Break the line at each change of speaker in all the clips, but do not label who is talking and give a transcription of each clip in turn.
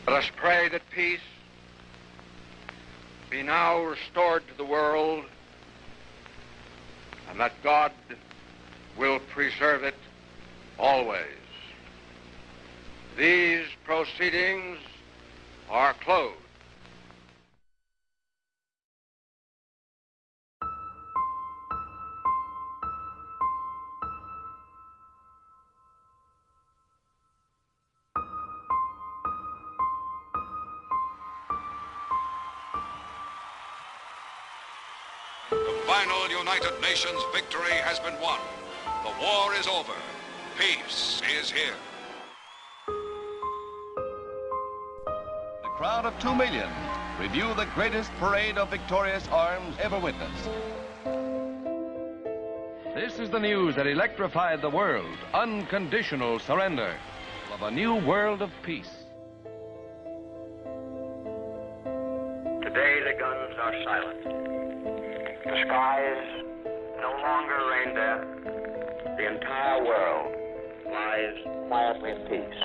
Let us pray that peace be now restored to the world, and that God will preserve it always. These proceedings are closed.
The final United Nations victory has been won. The war is over. Peace is here.
A crowd of 2 million review the greatest parade of victorious arms ever witnessed. This is the news that electrified the world. Unconditional surrender of a new world of peace.
Today the guns are silent. The skies no longer rain death. The entire world lies quietly in peace.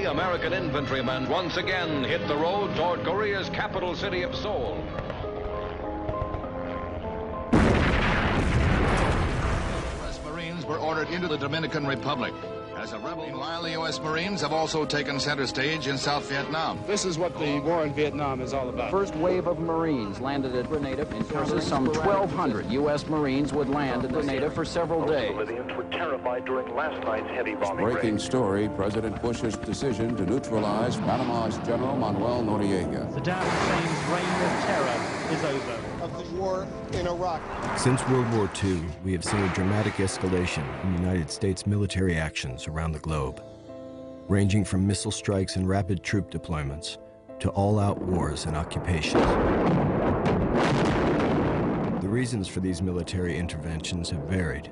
American infantrymen once again hit the road toward Korea's capital city of Seoul.
U.S. Marines were ordered into the Dominican Republic. As a rebel, meanwhile, the U.S. Marines have also taken center stage in South Vietnam.
This is what the war in Vietnam is all about.
First wave of Marines landed at Grenada. In courses, some 1,200 U.S. Marines would land at Grenada for several days.
Civilians were terrified during last night's heavy bombing raid.
Breaking story, President Bush's decision to neutralize Panama's General Manuel Noriega.
Saddam Hussein's reign of terror is over.
Of the war in Iraq.
Since World War II, we have seen a dramatic escalation in United States military actions around the globe, ranging from missile strikes and rapid troop deployments to all-out wars and occupations. The reasons for these military interventions have varied,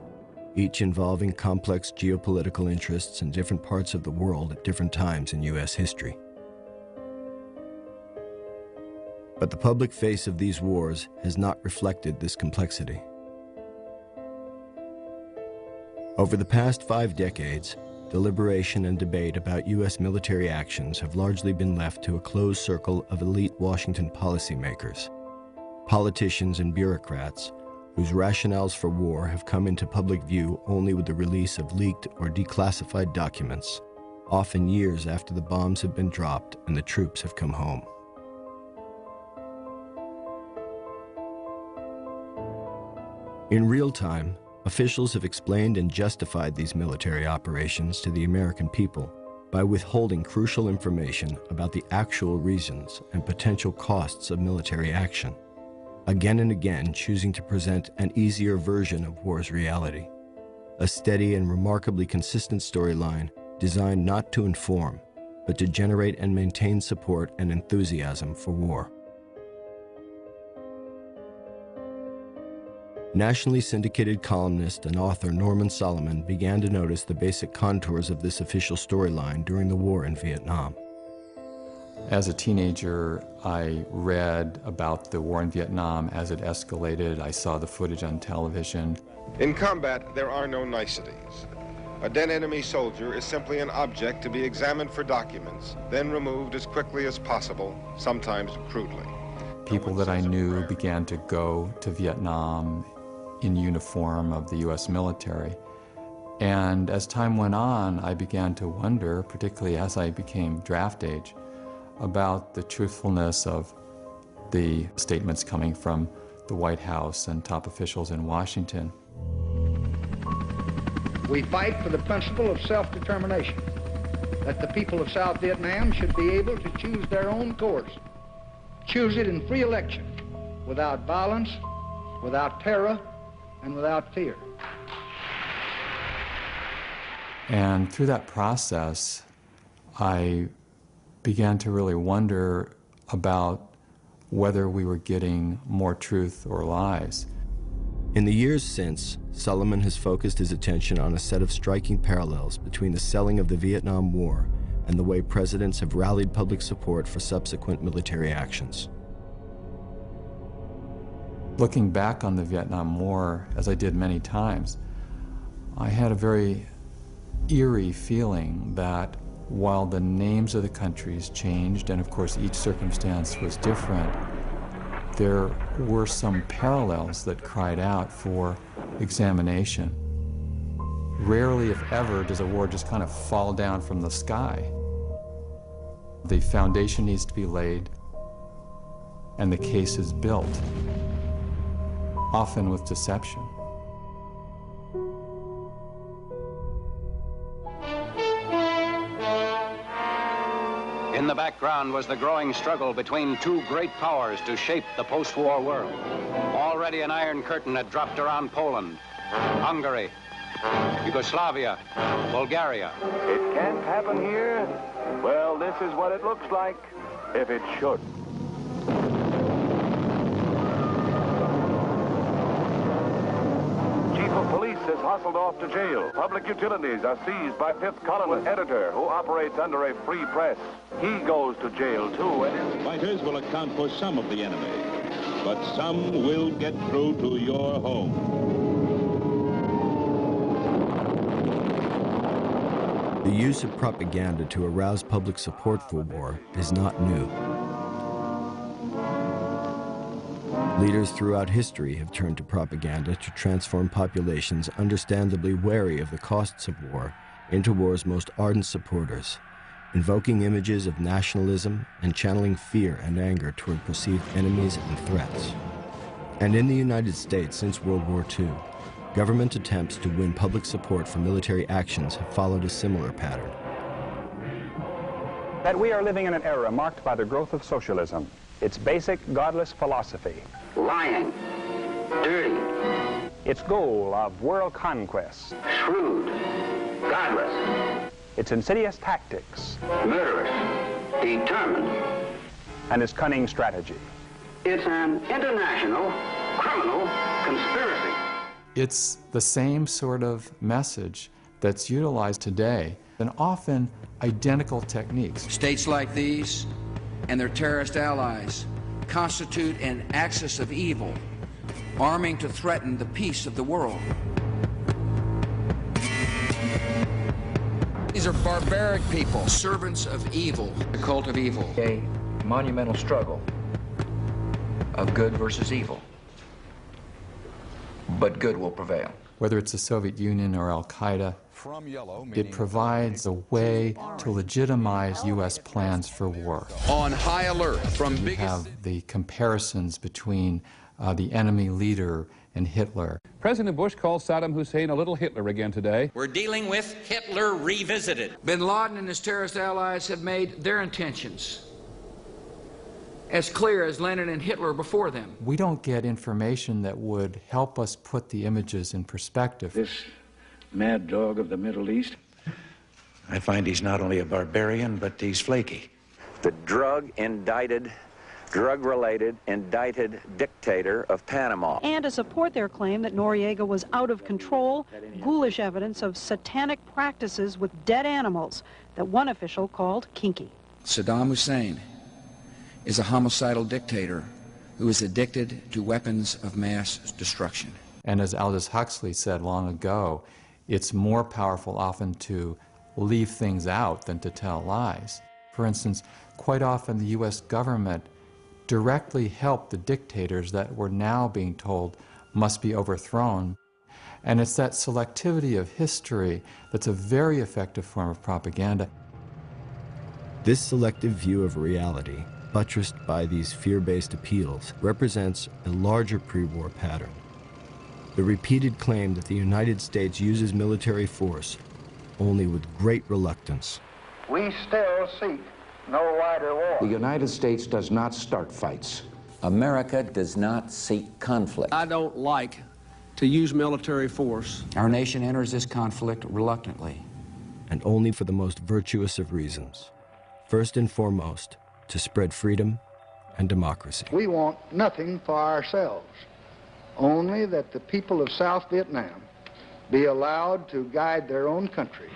each involving complex geopolitical interests in different parts of the world at different times in U.S. history. But the public face of these wars has not reflected this complexity. Over the past 5 decades, deliberation and debate about U.S. military actions have largely been left to a closed circle of elite Washington policymakers, politicians and bureaucrats whose rationales for war have come into public view only with the release of leaked or declassified documents, often years after the bombs have been dropped and the troops have come home. In real time, officials have explained and justified these military operations to the American people by withholding crucial information about the actual reasons and potential costs of military action, again and again choosing to present an easier version of war's reality, a steady and remarkably consistent storyline designed not to inform, but to generate and maintain support and enthusiasm for war. Nationally syndicated columnist and author Norman Solomon began to notice the basic contours of this official storyline during the war in Vietnam.
As a teenager, I read about the war in Vietnam as it escalated. I saw the footage on television.
In combat, there are no niceties. A dead enemy soldier is simply an object to be examined for documents, then removed as quickly as possible, sometimes crudely.
People that I knew began to go to Vietnam in uniform of the U.S. military. And as time went on, I began to wonder, particularly as I became draft age, about the truthfulness of the statements coming from the White House and top officials in Washington.
We fight for the principle of self-determination, that the people of South Vietnam should be able to choose their own course, choose it in free election, without violence, without terror, and without fear.
And through that process, I began to really wonder about whether we were getting more truth or lies.
In the years since, Solomon has focused his attention on a set of striking parallels between the selling of the Vietnam War and the way presidents have rallied public support for subsequent military actions.
Looking back on the Vietnam War, as I did many times, I had a very eerie feeling that while the names of the countries changed, and of course each circumstance was different, there were some parallels that cried out for examination. Rarely, if ever, does a war just kind of fall down from the sky. The foundation needs to be laid, and the case is built, often with deception.
In the background was the growing struggle between two great powers to shape the post-war world. Already an iron curtain had dropped around Poland, Hungary, Yugoslavia, Bulgaria.
It can't happen here? Well, this is what it looks like if it should. Chief of police is hustled off to jail. Public utilities are seized by fifth columnist editor who operates under a free press. He goes to jail too.
Fighters will account for some of the enemy, but some will get through to your home.
The use of propaganda to arouse public support for war is not new. Leaders throughout history have turned to propaganda to transform populations understandably wary of the costs of war into war's most ardent supporters, invoking images of nationalism and channeling fear and anger toward perceived enemies and threats. And in the United States since World War II, government attempts to win public support for military actions have followed a similar pattern.
That we are living in an era marked by the growth of socialism, its basic godless philosophy.
Lying, dirty,
its goal of world conquest.
shrewd, godless,
Its insidious tactics.
murderous, determined.
And its cunning strategy.
It's an international criminal conspiracy.
It's the same sort of message that's utilized today, and often identical techniques.
States like these and their terrorist allies constitute an axis of evil, arming to threaten the peace of the world. These are barbaric people, servants of evil, the cult of evil.
A monumental struggle of good versus evil. But good will prevail.
Whether it's the Soviet Union or Al-Qaeda, it provides a way to legitimize U.S. plans for war.
On high alert from
You have the comparisons between the enemy leader and Hitler.
President Bush called Saddam Hussein a little Hitler again today.
We're dealing with Hitler revisited. Bin Laden and his terrorist allies have made their intentions as clear as Lenin and Hitler before them.
We don't get information that would help us put the images in perspective.
This mad dog of the Middle East, I find he's not only a barbarian, but he's flaky.
The drug-related indicted dictator of Panama.
And to support their claim that Noriega was out of control, ghoulish evidence of satanic practices with dead animals that one official called kinky.
Saddam Hussein is a homicidal dictator who is addicted to weapons of mass destruction.
And as Aldous Huxley said long ago, it's more powerful often to leave things out than to tell lies. For instance, quite often the U.S. government directly helped the dictators that we're now being told must be overthrown. And it's that selectivity of history that's a very effective form of propaganda.
This selective view of reality, buttressed by these fear-based appeals, represents a larger pre-war pattern. The repeated claim that the United States uses military force only with great reluctance.
We still seek no wider war.
The United States does not start fights.
America does not seek conflict.
I don't like to use military force.
Our nation enters this conflict reluctantly.
And only for the most virtuous of reasons. First and foremost, to spread freedom and democracy.
We want nothing for ourselves, only that the people of South Vietnam be allowed to guide their own country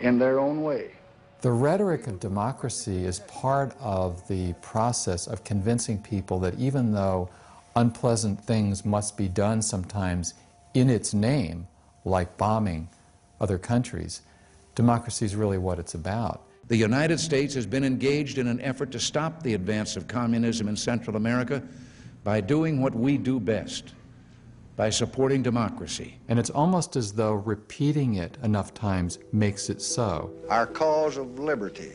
in their own way.
The rhetoric of democracy is part of the process of convincing people that even though unpleasant things must be done sometimes in its name, like bombing other countries, democracy is really what it's about.
The United States has been engaged in an effort to stop the advance of communism in Central America by doing what we do best, by supporting democracy.
And it's almost as though repeating it enough times makes it so.
Our cause of liberty,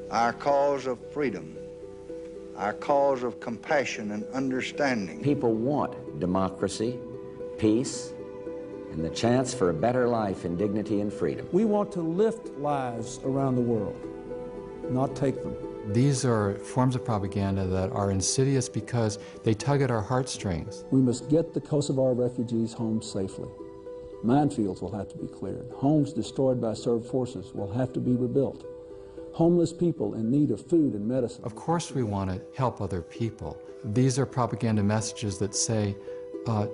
our cause of freedom, our cause of compassion and understanding.
People want democracy, peace, and the chance for a better life in dignity and freedom.
We want to lift lives around the world, not take them.
These are forms of propaganda that are insidious because they tug at our heartstrings.
We must get the Kosovar refugees home safely. Minefields will have to be cleared. Homes destroyed by Serb forces will have to be rebuilt. Homeless people in need of food and medicine.
Of course we want to help other people. These are propaganda messages that say,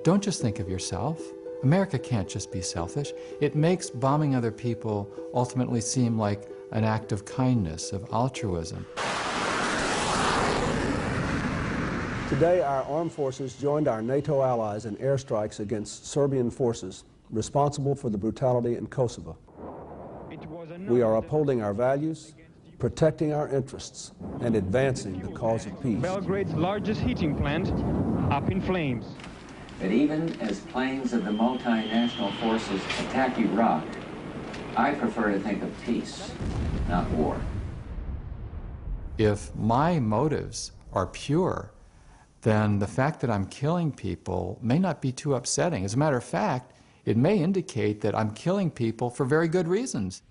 don't just think of yourself. America can't just be selfish. It makes bombing other people ultimately seem like an act of kindness, of altruism.
Today, our armed forces joined our NATO allies in airstrikes against Serbian forces responsible for the brutality in Kosovo. We are upholding our values, protecting our interests, and advancing the cause of peace.
Belgrade's largest heating plant up in flames.
But even as planes of the multinational forces attack Iraq, I prefer to think of peace, not war.
If my motives are pure, then the fact that I'm killing people may not be too upsetting. As a matter of fact, it may indicate that I'm killing people for very good reasons.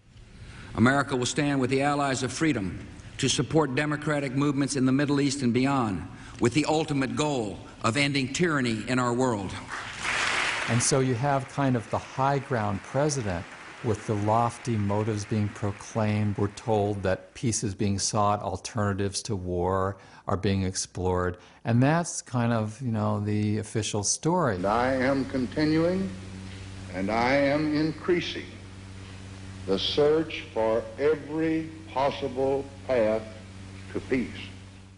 America will stand with the allies of freedom to support democratic movements in the Middle East and beyond, with the ultimate goal of ending tyranny in our world.
And so you have kind of the high ground president with the lofty motives being proclaimed. We're told that peace is being sought, alternatives to war are being explored, and that's kind of, the official story.
And I am continuing and I am increasing the search for every possible path to peace.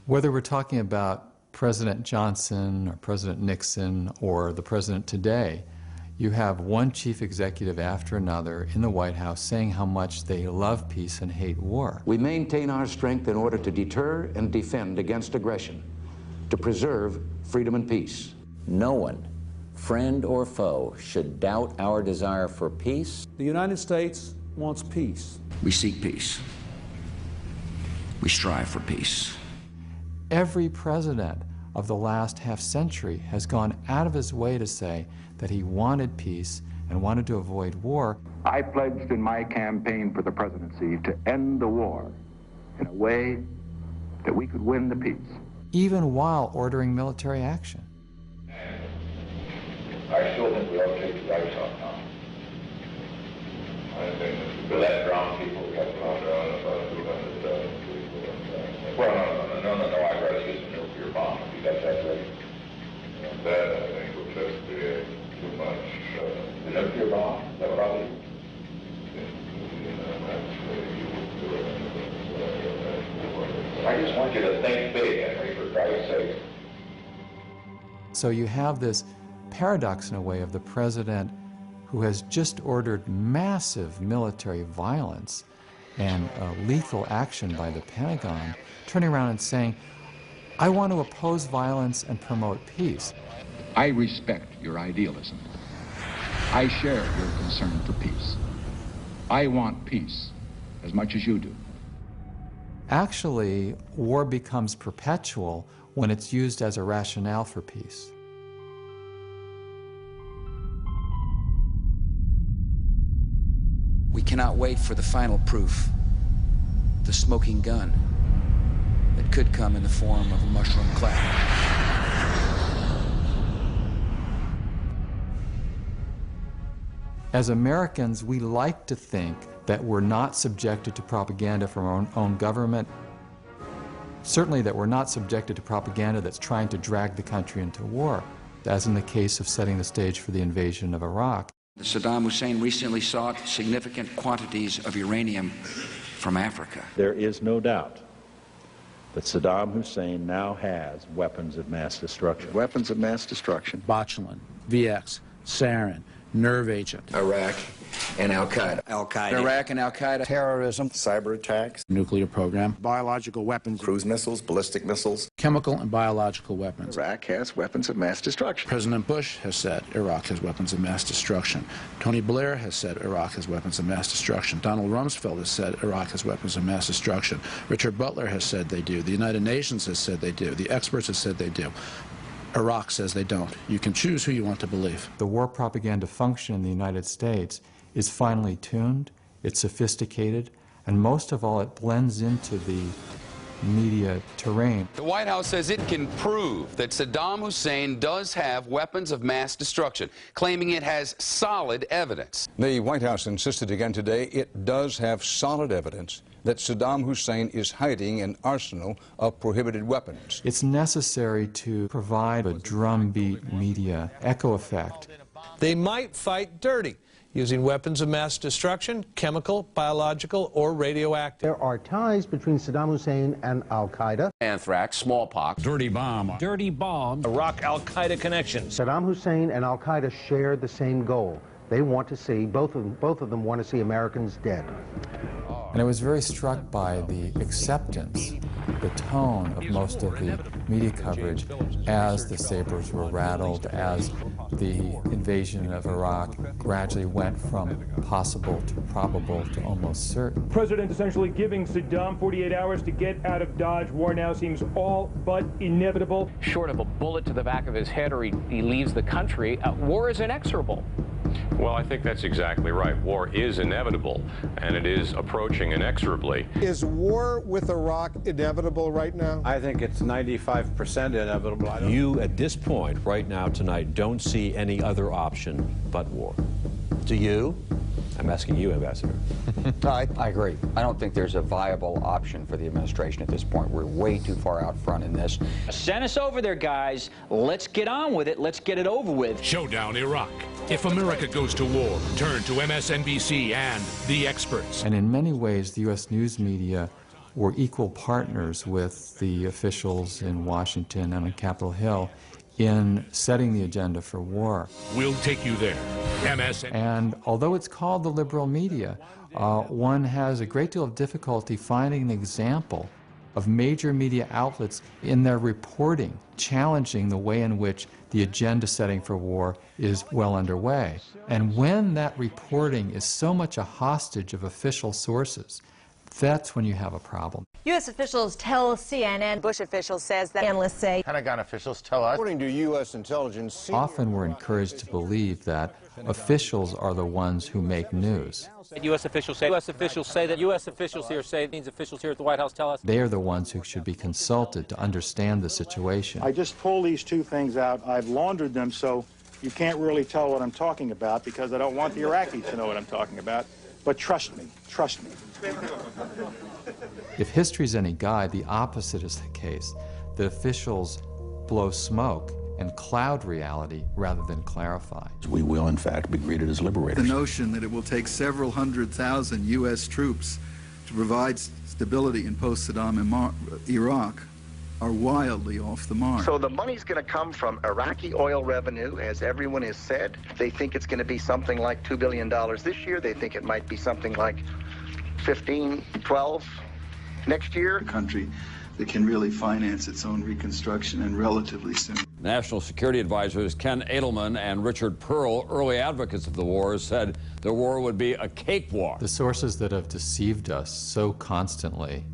Whether we're talking about President Johnson or President Nixon or the president today, you have one chief executive after another in the White House saying how much they love peace and hate war.
We maintain our strength in order to deter and defend against aggression, to preserve freedom and peace.
No one, friend or foe, should doubt our desire for peace.
The United States wants peace.
We seek peace. We strive for peace.
Every president of the last half century has gone out of his way to say that he wanted peace and wanted to avoid war.
I pledged in my campaign for the presidency to end the war in a way that we could win the peace.
Even while ordering military action.
I still think we ought to take the rights off now. I think we let drown people, we have to drown about 200 people. Well, no, I'd rather use a nuclear bomb if you got that ready. And that, I think, would just be too much. The nuclear bomb, that would probably... I just want you to think big, Henry, for Christ's sake.
So you have this paradox in a way of the president who has just ordered massive military violence and lethal action by the Pentagon, turning around and saying, I want to oppose violence and promote peace.
I respect your idealism. I share your concern for peace. I want peace as much as you do.
Actually, war becomes perpetual when it's used as a rationale for peace.
We cannot wait for the final proof, the smoking gun that could come in the form of a mushroom cloud.
As Americans, we like to think that we're not subjected to propaganda from our own government. Certainly that we're not subjected to propaganda that's trying to drag the country into war, as in the case of setting the stage for the invasion of Iraq.
Saddam Hussein recently sought significant quantities of uranium from Africa.
There is no doubt that Saddam Hussein now has weapons of mass destruction.
Weapons of mass destruction.
Botulinum, VX, sarin, nerve agent.
Iraq and Al-Qaeda.
Al-Qaeda.
Iraq and Al-Qaeda.
Terrorism.
Cyber attacks.
Nuclear program.
Biological weapons.
Cruise missiles, ballistic missiles.
Chemical and biological weapons.
Iraq has weapons of mass destruction.
President Bush has said Iraq has weapons of mass destruction. Tony Blair has said Iraq has weapons of mass destruction. Donald Rumsfeld has said Iraq has weapons of mass destruction. Richard Butler has said they do. The United Nations has said they do. The experts have said they do. Iraq says they don't. You can choose who you want to believe.
The war propaganda function in the United States is finely tuned, it's sophisticated, and most of all, it blends into the media terrain.
The White House says it can prove that Saddam Hussein does have weapons of mass destruction, claiming it has solid evidence.
The White House insisted again today it does have solid evidence that Saddam Hussein is hiding an arsenal of prohibited weapons.
It's necessary to provide a drumbeat media echo effect.
They might fight dirty, using weapons of mass destruction, chemical, biological, or radioactive.
There are ties between Saddam Hussein and Al-Qaeda.
Anthrax, smallpox.
Dirty bomb.
Dirty bomb.
Iraq Al-Qaeda connections.
Saddam Hussein and Al-Qaeda share the same goal. They want to see, both of them want to see Americans dead.
And I was very struck by the acceptance, the tone of most of the media coverage as the sabers were rattled, as the invasion of Iraq gradually went from possible to probable to almost certain.
President essentially giving Saddam 48 hours to get out of Dodge. War now seems all but inevitable.
Short of a bullet to the back of his head or he leaves the country, war is inexorable.
Well, I think that's exactly right. War is inevitable, and it is approaching inexorably.
Is war with Iraq inevitable right now?
I think it's 95% inevitable.
You, at this point, right now, tonight, don't see any other option but war. Do you? I'm asking you, Ambassador.
I agree. I don't think there's a viable option for the administration at this point. We're way too far out front in this.
Send us over there, guys. Let's get on with it. Let's get it over with.
Showdown Iraq. If America goes to war, turn to MSNBC and the experts.
And in many ways, the U.S. news media were equal partners with the officials in Washington and on Capitol Hill in setting the agenda for war.
We'll take you there.
And although it's called the liberal media, one has a great deal of difficulty finding an example of major media outlets in their reporting challenging the way in which the agenda setting for war is well underway. And when that reporting is so much a hostage of official sources, that's when you have a problem.
U.S. officials tell CNN. Bush officials says that analysts say.
Pentagon officials tell us. According to U.S. intelligence.
Often we're encouraged to believe that officials are the ones who make news.
U.S. officials say that U.S. officials here say means officials here at the White House tell us.
They are the ones who should be consulted to understand the situation.
I just pulled these two things out. I've laundered them so you can't really tell what I'm talking about because I don't want the Iraqis to know what I'm talking about. But trust me, trust me.
If history's any guide, the opposite is the case. The officials blow smoke and cloud reality rather than clarify.
We will, in fact, be greeted as liberators.
The notion that it will take several 100,000 U.S. troops to provide stability in post-Saddam Iraq are wildly off the mark.
So the money's going to come from Iraqi oil revenue, as everyone has said. They think it's going to be something like $2 billion this year. They think it might be something like 15, 12 next year.
A country that can really finance its own reconstruction and relatively soon.
National Security Advisors Ken Edelman and Richard Pearl, early advocates of the war, said the war would be a cakewalk.
The sources that have deceived us so constantly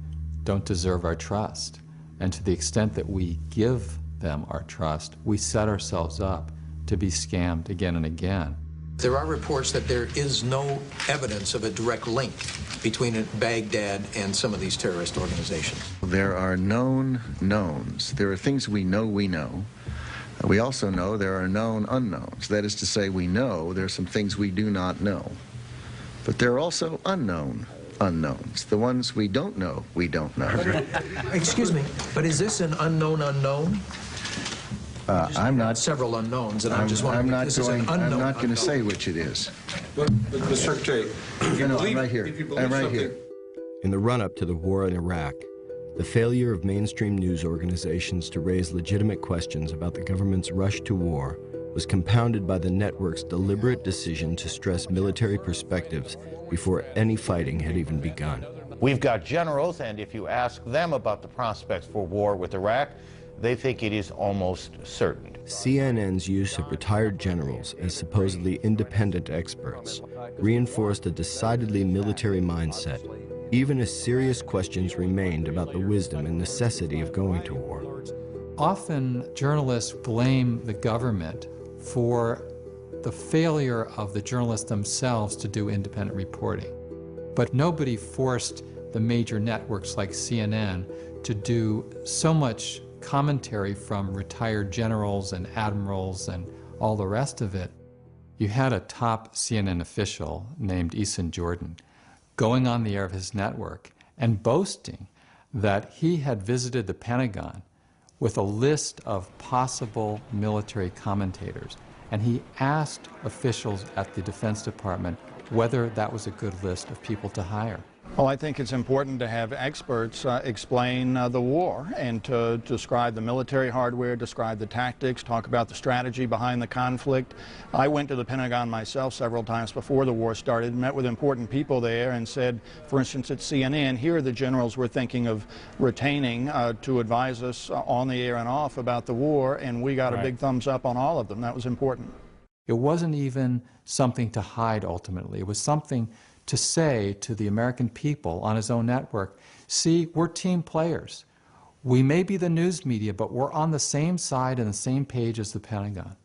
don't deserve our trust. And to the extent that we give them our trust, we set ourselves up to be scammed again and again.
There are reports that there is no evidence of a direct link between Baghdad and some of these terrorist organizations.
There are known knowns. There are things we know we know. We also know there are known unknowns. That is to say, we know there are some things we do not know. But there are also unknown unknowns. The ones we don't know, we don't know.
Excuse me, but is this an unknown unknown?
I'm not.
Several unknowns, and I'm just wondering if this is an unknown.
I'm not going to say which it is.
But Mr. Secretary,
I'm right here. I'm right here.
In the run-up to the war in Iraq, the failure of mainstream news organizations to raise legitimate questions about the government's rush to war was compounded by the network's deliberate decision to stress military perspectives before any fighting had even begun.
we've got generals, and if you ask them about the prospects for war with Iraq, they think it is almost certain.
CNN's use of retired generals as supposedly independent experts reinforced a decidedly military mindset, even as serious questions remained about the wisdom and necessity of going to war.
Often journalists blame the government for the failure of the journalists themselves to do independent reporting. But nobody forced the major networks like CNN to do so much commentary from retired generals and admirals and all the rest of it. You had a top CNN official named Eason Jordan going on the air of his network and boasting that he had visited the Pentagon with a list of possible military commentators. And he asked officials at the Defense Department whether that was a good list of people to hire.
Well, I think it's important to have experts explain the war and to describe the military hardware, describe the tactics, talk about the strategy behind the conflict. I went to the Pentagon myself several times before the war started, met with important people there and said, for instance, at CNN, here are the generals we're thinking of retaining to advise us on the air and off about the war, and we got a big thumbs up on all of them. That was important.
It wasn't even something to hide ultimately. It was something to say to the American people on his own network, see, we're team players. We may be the news media, but we're on the same side and the same page as the Pentagon.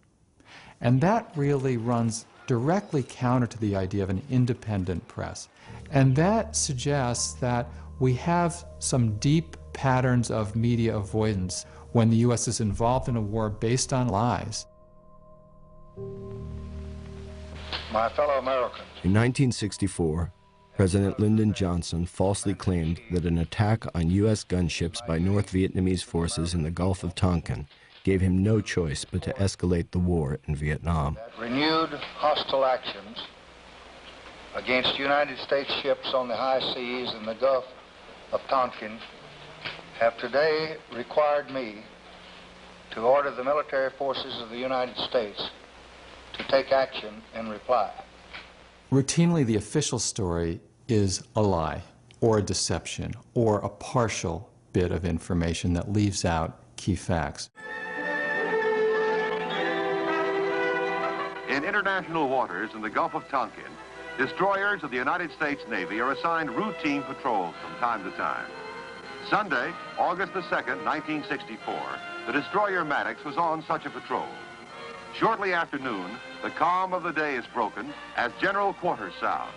And that really runs directly counter to the idea of an independent press. And that suggests that we have some deep patterns of media avoidance when the U.S. is involved in a war based on lies.
My fellow Americans.
In 1964, President Lyndon Johnson falsely claimed that an attack on U.S. gunships by North Vietnamese forces in the Gulf of Tonkin gave him no choice but to escalate the war in Vietnam.
Renewed hostile actions against United States ships on the high seas in the Gulf of Tonkin have today required me to order the military forces of the United States to take action in reply.
Routinely, the official story is a lie, or a deception, or a partial bit of information that leaves out key facts.
In international waters in the Gulf of Tonkin, destroyers of the United States Navy are assigned routine patrols from time to time. Sunday, August the 2nd, 1964, the destroyer Maddox was on such a patrol. Shortly after noon, the calm of the day is broken as general quarters sound.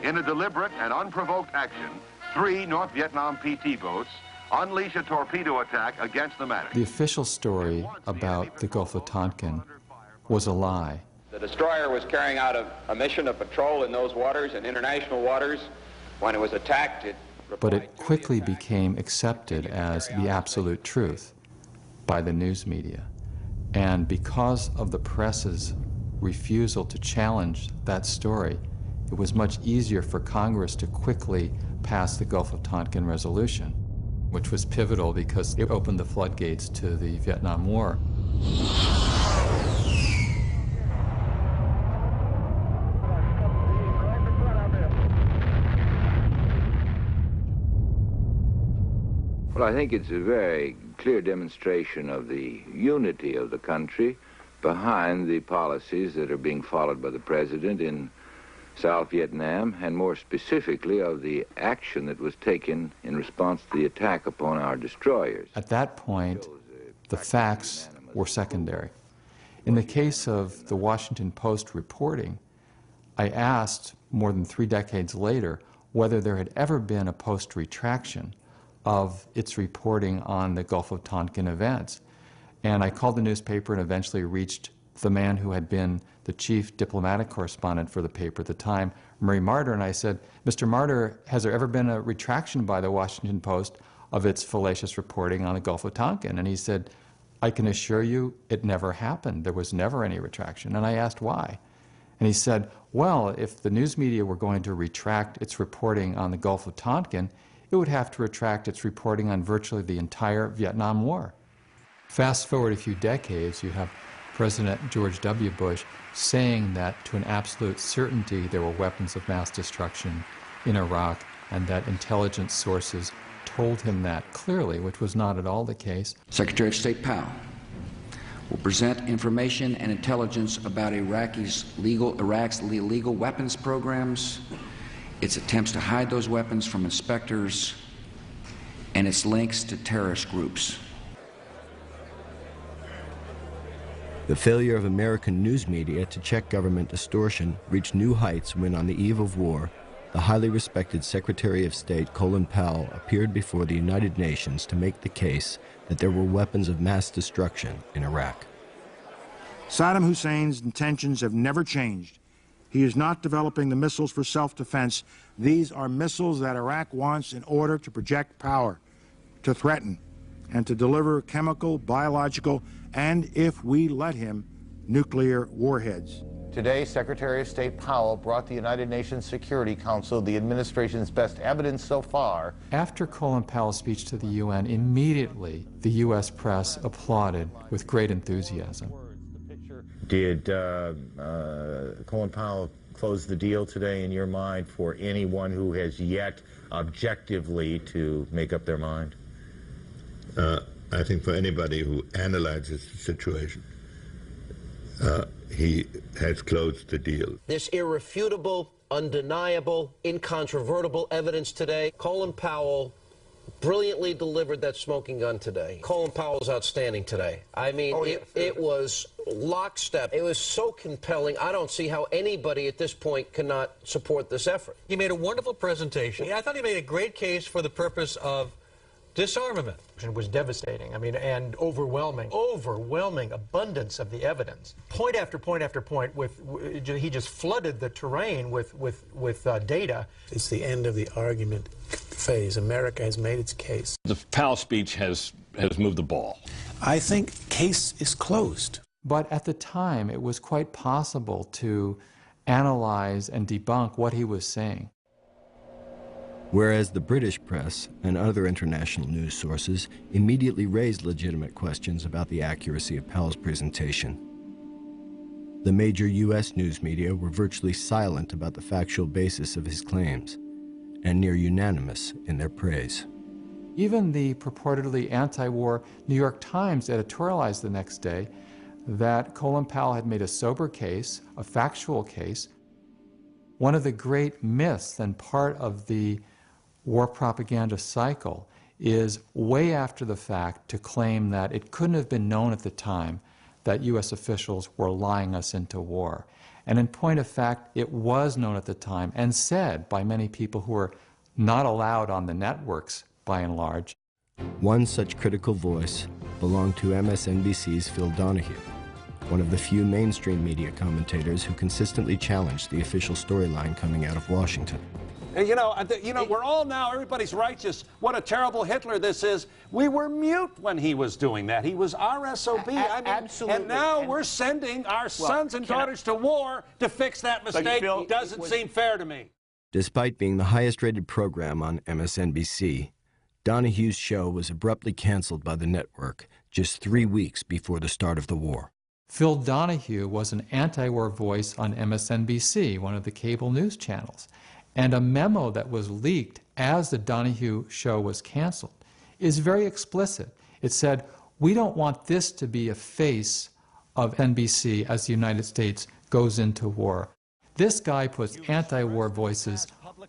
In a deliberate and unprovoked action, 3 North Vietnam PT boats unleash a torpedo attack against the Maddox.
The official story about the Gulf of Tonkin was a lie.
The destroyer was carrying out a mission of patrol in those waters, in international waters. When it was attacked,
but it quickly became accepted as the absolute truth by the news media. And because of the press's refusal to challenge that story, it was much easier for Congress to quickly pass the Gulf of Tonkin resolution, which was pivotal because it opened the floodgates to the Vietnam War.
Well, I think it's a very clear demonstration of the unity of the country behind the policies that are being followed by the president in South Vietnam, and more specifically of the action that was taken in response to the attack upon our destroyers.
At that point, the facts were secondary. In the case of the Washington Post reporting, I asked more than 3 decades later whether there had ever been a Post retraction of its reporting on the Gulf of Tonkin events. And I called the newspaper and eventually reached the man who had been the chief diplomatic correspondent for the paper at the time, Murray Martyr, and I said, Mr. Martyr, has there ever been a retraction by the Washington Post of its fallacious reporting on the Gulf of Tonkin? And he said, I can assure you it never happened. There was never any retraction. And I asked why. And he said, well, if the news media were going to retract its reporting on the Gulf of Tonkin, it would have to retract its reporting on virtually the entire Vietnam War. Fast forward a few decades, you have President George W. Bush saying that to an absolute certainty there were weapons of mass destruction in Iraq, and that intelligence sources told him that clearly, which was not at all the case.
Secretary of State Powell will present information and intelligence about Iraq's illegal weapons programs, its attempts to hide those weapons from inspectors, and its links to terrorist groups.
The failure of American news media to check government distortion reached new heights when, on the eve of war, the highly respected Secretary of State Colin Powell appeared before the United Nations to make the case that there were weapons of mass destruction in Iraq.
Saddam Hussein's intentions have never changed. He is not developing the missiles for self-defense. These are missiles that Iraq wants in order to project power, to threaten, and to deliver chemical, biological, and, if we let him, nuclear warheads.
Today, Secretary of State Powell brought the United Nations Security Council the administration's best evidence so far.
After Colin Powell's speech to the UN, immediately the U.S. press applauded with great enthusiasm.
Did Colin Powell close the deal today, in your mind, for anyone who has yet objectively to make up their mind?
I think for anybody who analyzes the situation, he has closed the deal.
This irrefutable, undeniable, incontrovertible evidence today. Colin Powell brilliantly delivered that smoking gun today. Colin Powell's outstanding today. I mean, it was lockstep. It was so compelling. I don't see how anybody at this point cannot support this effort.
He made a wonderful presentation. I thought he made a great case for the purpose of disarmament.
It was devastating. I mean, and overwhelming abundance of the evidence. Point after point after point. He just flooded the terrain with data.
It's the end of the argument phase. America has made its case.
The Powell speech has moved the ball.
I think case is closed.
But at the time, it was quite possible to analyze and debunk what he was saying.
Whereas the British press and other international news sources immediately raised legitimate questions about the accuracy of Powell's presentation, the major U.S. news media were virtually silent about the factual basis of his claims, and near unanimous in their praise.
Even the purportedly anti-war New York Times editorialized the next day that Colin Powell had made a sober case, a factual case. One of the great myths and part of the war propaganda cycle is way after the fact to claim that it couldn't have been known at the time that U.S. officials were lying us into war. And in point of fact, it was known at the time and said by many people who were not allowed on the networks, by and large.
One such critical voice belonged to MSNBC's Phil Donahue, one of the few mainstream media commentators who consistently challenged the official storyline coming out of Washington.
And we're all now, everybody's righteous. What a terrible Hitler this is. We were mute when he was doing that. He was our SOB.
Absolutely.
And now we're sending our sons and daughters to war to fix that mistake. Doesn't seem fair to me.
Despite being the highest-rated program on MSNBC, Donahue's show was abruptly canceled by the network just 3 weeks before the start of the war.
Phil Donahue was an anti-war voice on MSNBC, one of the cable news channels. And a memo that was leaked as the Donahue show was canceled is very explicit. It said, we don't want this to be a face of NBC as the United States goes into war. This guy puts anti-war voices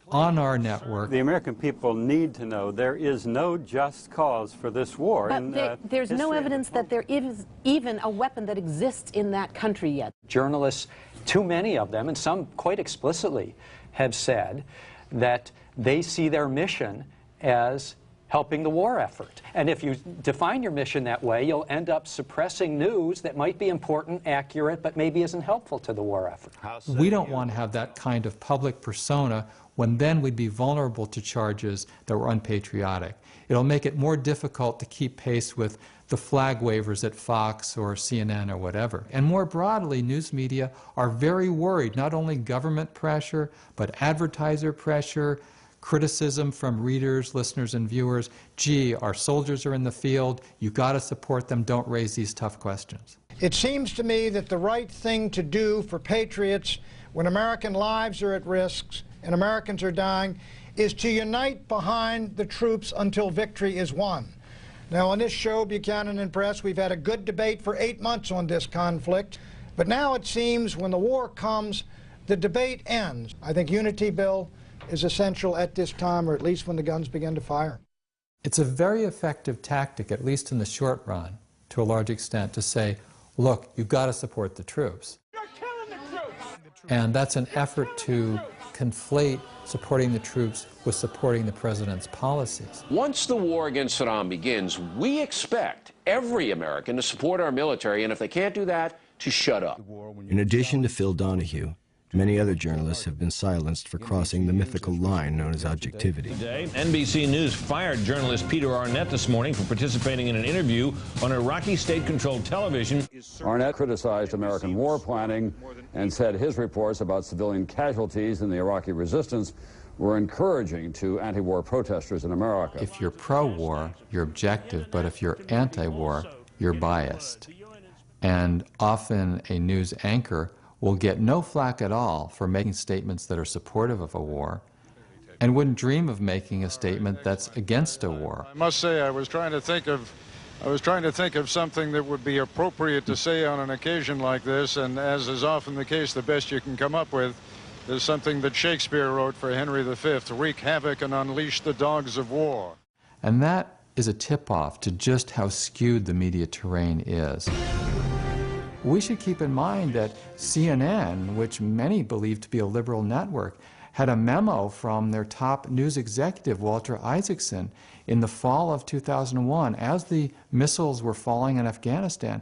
on our network.
The American people need to know there is no just cause for this war.
But there's no evidence that there is even a weapon that exists in that country yet.
Journalists, too many of them, and some quite explicitly, have said that they see their mission as helping the war effort. And if you define your mission that way, you'll end up suppressing news that might be important, accurate, but maybe isn't helpful to the war effort.
We don't want to have that kind of public persona when then we'd be vulnerable to charges that were unpatriotic. It'll make it more difficult to keep pace with the flag wavers at Fox or CNN or whatever. And more broadly, news media are very worried, not only government pressure, but advertiser pressure, criticism from readers, listeners, and viewers. Gee, our soldiers are in the field. You've got to support them. Don't raise these tough questions.
It seems to me that the right thing to do for patriots when American lives are at risk and Americans are dying is to unite behind the troops until victory is won. Now, on this show, Buchanan and Press, we've had a good debate for 8 months on this conflict, but now it seems when the war comes, the debate ends. I think unity, Bill, is essential at this time, or at least when the guns begin to fire.
It's a very effective tactic, at least in the short run, to a large extent, to say, look, you've got to support the troops.
You're killing the troops!
And that's an effort to conflate supporting the troops with supporting the president's policies.
Once the war against Saddam begins, we expect every American to support our military, and if they can't do that, to shut up.
In addition to Phil Donahue, many other journalists have been silenced for crossing the mythical line known as objectivity.
Today, NBC News fired journalist Peter Arnett this morning for participating in an interview on Iraqi state-controlled television.
Arnett criticized American war planning and said his reports about civilian casualties in the Iraqi resistance were encouraging to anti-war protesters in America.
If you're pro-war, you're objective, but if you're anti-war, you're biased. And often a news anchor will get no flack at all for making statements that are supportive of a war and wouldn't dream of making a statement that's against a war.
I must say I was trying to think of something that would be appropriate to say on an occasion like this, and as is often the case, the best you can come up with is something that Shakespeare wrote for Henry V, wreak havoc and unleash the dogs of war.
And that is a tip-off to just how skewed the media terrain is. We should keep in mind that CNN, which many believe to be a liberal network, had a memo from their top news executive, Walter Isaacson, in the fall of 2001, as the missiles were falling in Afghanistan,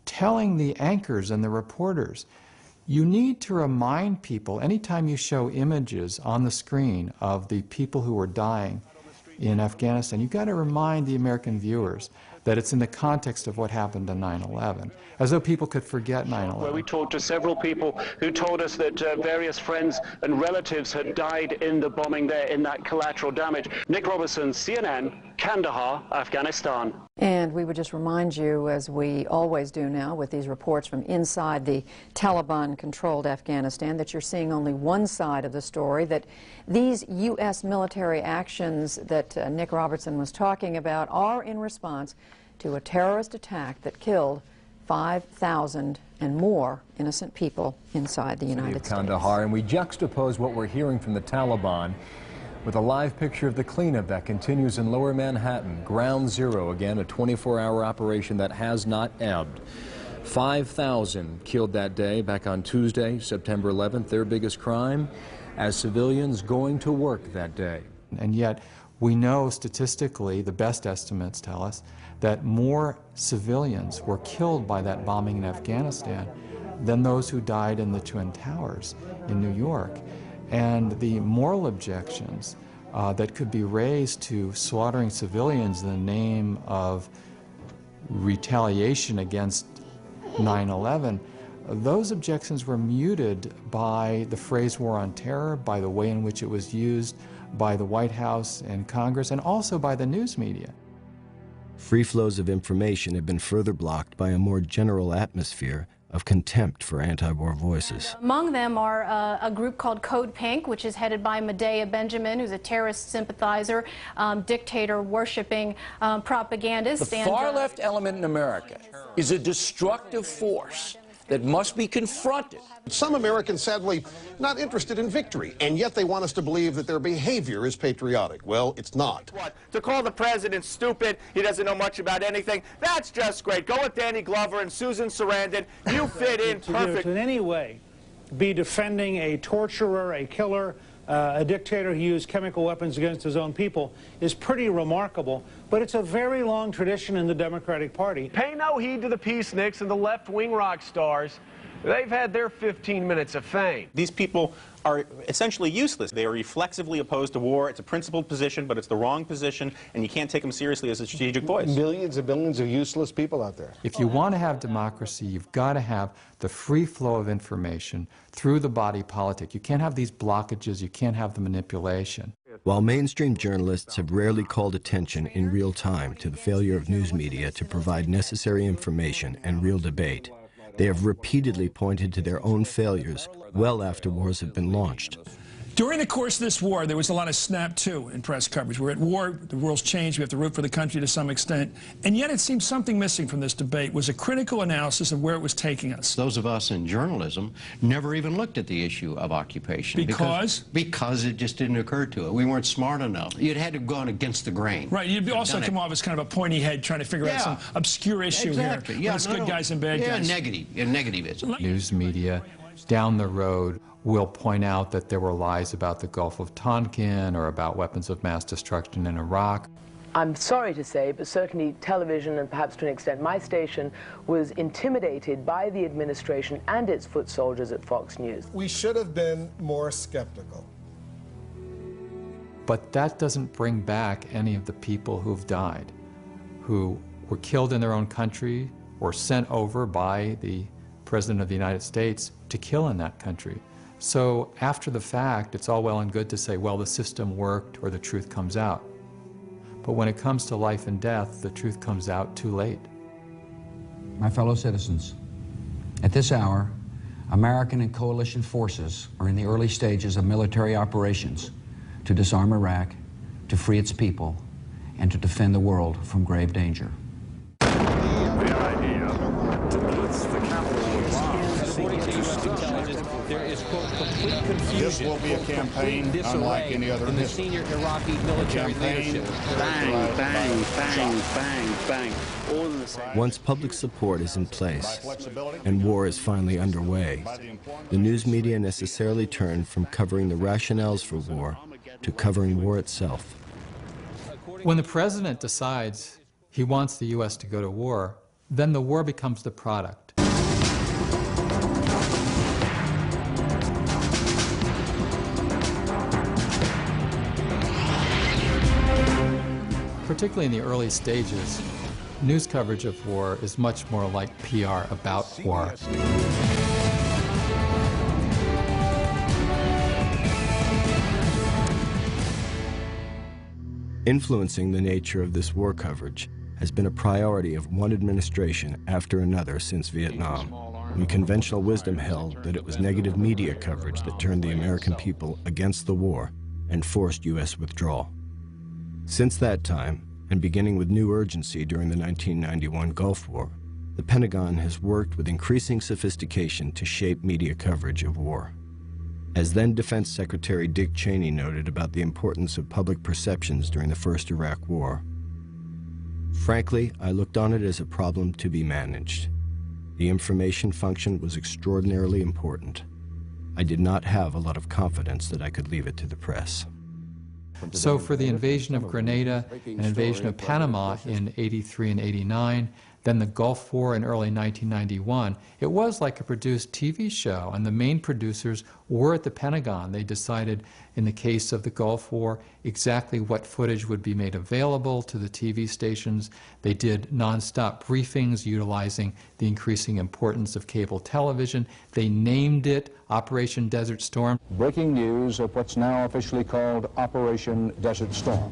telling the anchors and the reporters, you need to remind people, anytime you show images on the screen of the people who are dying in Afghanistan, you've got to remind the American viewers that it's in the context of what happened on 9/11, as though people could forget 9/11.
Where we talked to several people who told us that various friends and relatives had died in the bombing there, in that collateral damage. Nick Robertson, CNN, Kandahar, Afghanistan.
And we would just remind you, as we always do now with these reports from inside the Taliban-controlled Afghanistan, that you're seeing only one side of the story, that these U.S. military actions that Nick Robertson was talking about are in response to a terrorist attack that killed 5,000 and more innocent people inside the United States.
Kandahar, and we juxtapose what we're hearing from the Taliban with a live picture of the cleanup that continues in Lower Manhattan. Ground Zero, again, a 24-hour operation that has not ebbed. 5,000 killed that day back on Tuesday, September 11th, their biggest crime, as civilians going to work that day.
And yet, we know statistically, the best estimates tell us, that more civilians were killed by that bombing in Afghanistan than those who died in the Twin Towers in New York. And the moral objections that could be raised to slaughtering civilians in the name of retaliation against 9/11, those objections were muted by the phrase war on terror, by the way in which it was used by the White House and Congress, and also by the news media.
Free flows of information have been further blocked by a more general atmosphere of contempt for anti-war voices.
Among them are a group called Code Pink, which is headed by Medea Benjamin, who's a terrorist sympathizer, dictator-worshipping propagandist.
The far-left element in America is a destructive force that must be confronted.
Some Americans, sadly, not interested in victory, and yet they want us to believe that their behavior is patriotic. Well, it's not.
What? To call the president stupid, he doesn't know much about anything, that's just great. Go with Danny Glover and Susan Sarandon. You fit in perfect.
To in any way be defending a torturer, a killer,
a dictator who used chemical weapons against his own people, is pretty remarkable, but it's a very long tradition in the Democratic Party.
Pay no heed to the peaceniks and the left-wing rock stars. They've had their 15 minutes of fame.
These people are essentially useless. They are reflexively opposed to war. It's a principled position, but it's the wrong position, and you can't take them seriously as a strategic voice.
Millions and billions of useless people out there.
If you want to have democracy, you've got to have the free flow of information through the body politic. You can't have these blockages. You can't have the manipulation.
While mainstream journalists have rarely called attention in real time to the failure of news media to provide necessary information and real debate, they have repeatedly pointed to their own failures well after wars have been launched.
During the course of this war, there was a lot of snap, too, in press coverage. We're at war, the world's changed, we have to root for the country to some extent. And yet it seems something missing from this debate was a critical analysis of where it was taking us.
Those of us in journalism never even looked at the issue of occupation.
Because?
Because it just didn't occur to it. We weren't smart enough. You'd had to have gone against the grain.
Right, you'd also come off as kind of a pointy head trying to figure out some obscure issue here.
Yeah,
it's good guys and bad guys.
Negativism.
News media down the road will point out that there were lies about the Gulf of Tonkin or about weapons of mass destruction in Iraq.
I'm sorry to say, but certainly television and perhaps to an extent my station was intimidated by the administration and its foot soldiers at Fox News.
We should have been more skeptical.
But that doesn't bring back any of the people who've died, who were killed in their own country or sent over by the President of the United States to kill in that country. So after the fact, it's all well and good to say, well, the system worked or the truth comes out. But when it comes to life and death, the truth comes out too late.
My fellow citizens, at this hour, American and coalition forces are in the early stages of military operations to disarm Iraq, to free its people, and to defend the world from grave danger.
There is, quote, complete confusion.
This will be a campaign unlike any other
in the senior Iraqi military leadership.
Bang, bang, bang, bang, bang. All in the same.
Once public support is in place and war is finally underway, the news media necessarily turn from covering the rationales for war to covering war itself.
When the president decides he wants the U.S. to go to war, then the war becomes the product. Particularly in the early stages, news coverage of war is much more like PR about war.
Influencing the nature of this war coverage has been a priority of one administration after another since Vietnam, when conventional wisdom held that it was negative media coverage that turned the American people against the war and forced U.S. withdrawal. Since that time, and beginning with new urgency during the 1991 Gulf War, the Pentagon has worked with increasing sophistication to shape media coverage of war. As then Defense Secretary Dick Cheney noted about the importance of public perceptions during the first Iraq War, frankly, I looked on it as a problem to be managed. The information function was extraordinarily important. I did not have a lot of confidence that I could leave it to the press.
So for the invasion of Grenada and invasion of Panama in '83 and '89, then the Gulf War in early 1991, it was like a produced TV show, and the main producers were at the Pentagon. They decided, in the case of the Gulf War, exactly what footage would be made available to the TV stations. They did nonstop briefings utilizing the increasing importance of cable television. They named it Operation Desert Storm.
Breaking news of what's now officially called Operation Desert Storm.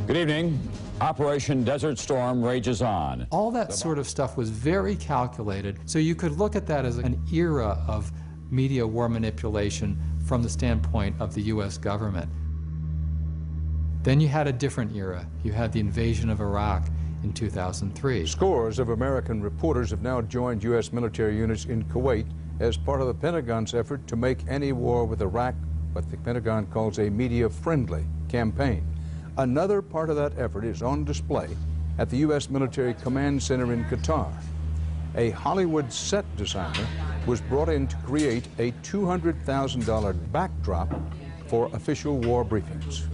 Good evening. Operation Desert Storm rages on.
All that sort of stuff was very calculated, so you could look at that as an era of media war manipulation from the standpoint of the U.S. government. Then you had a different era. You had the invasion of Iraq in 2003.
Scores of American reporters have now joined U.S. military units in Kuwait as part of the Pentagon's effort to make any war with Iraq what the Pentagon calls a media-friendly campaign. Another part of that effort is on display at the U.S. Military Command Center in Qatar. A Hollywood set designer was brought in to create a $200,000 backdrop for official war briefings.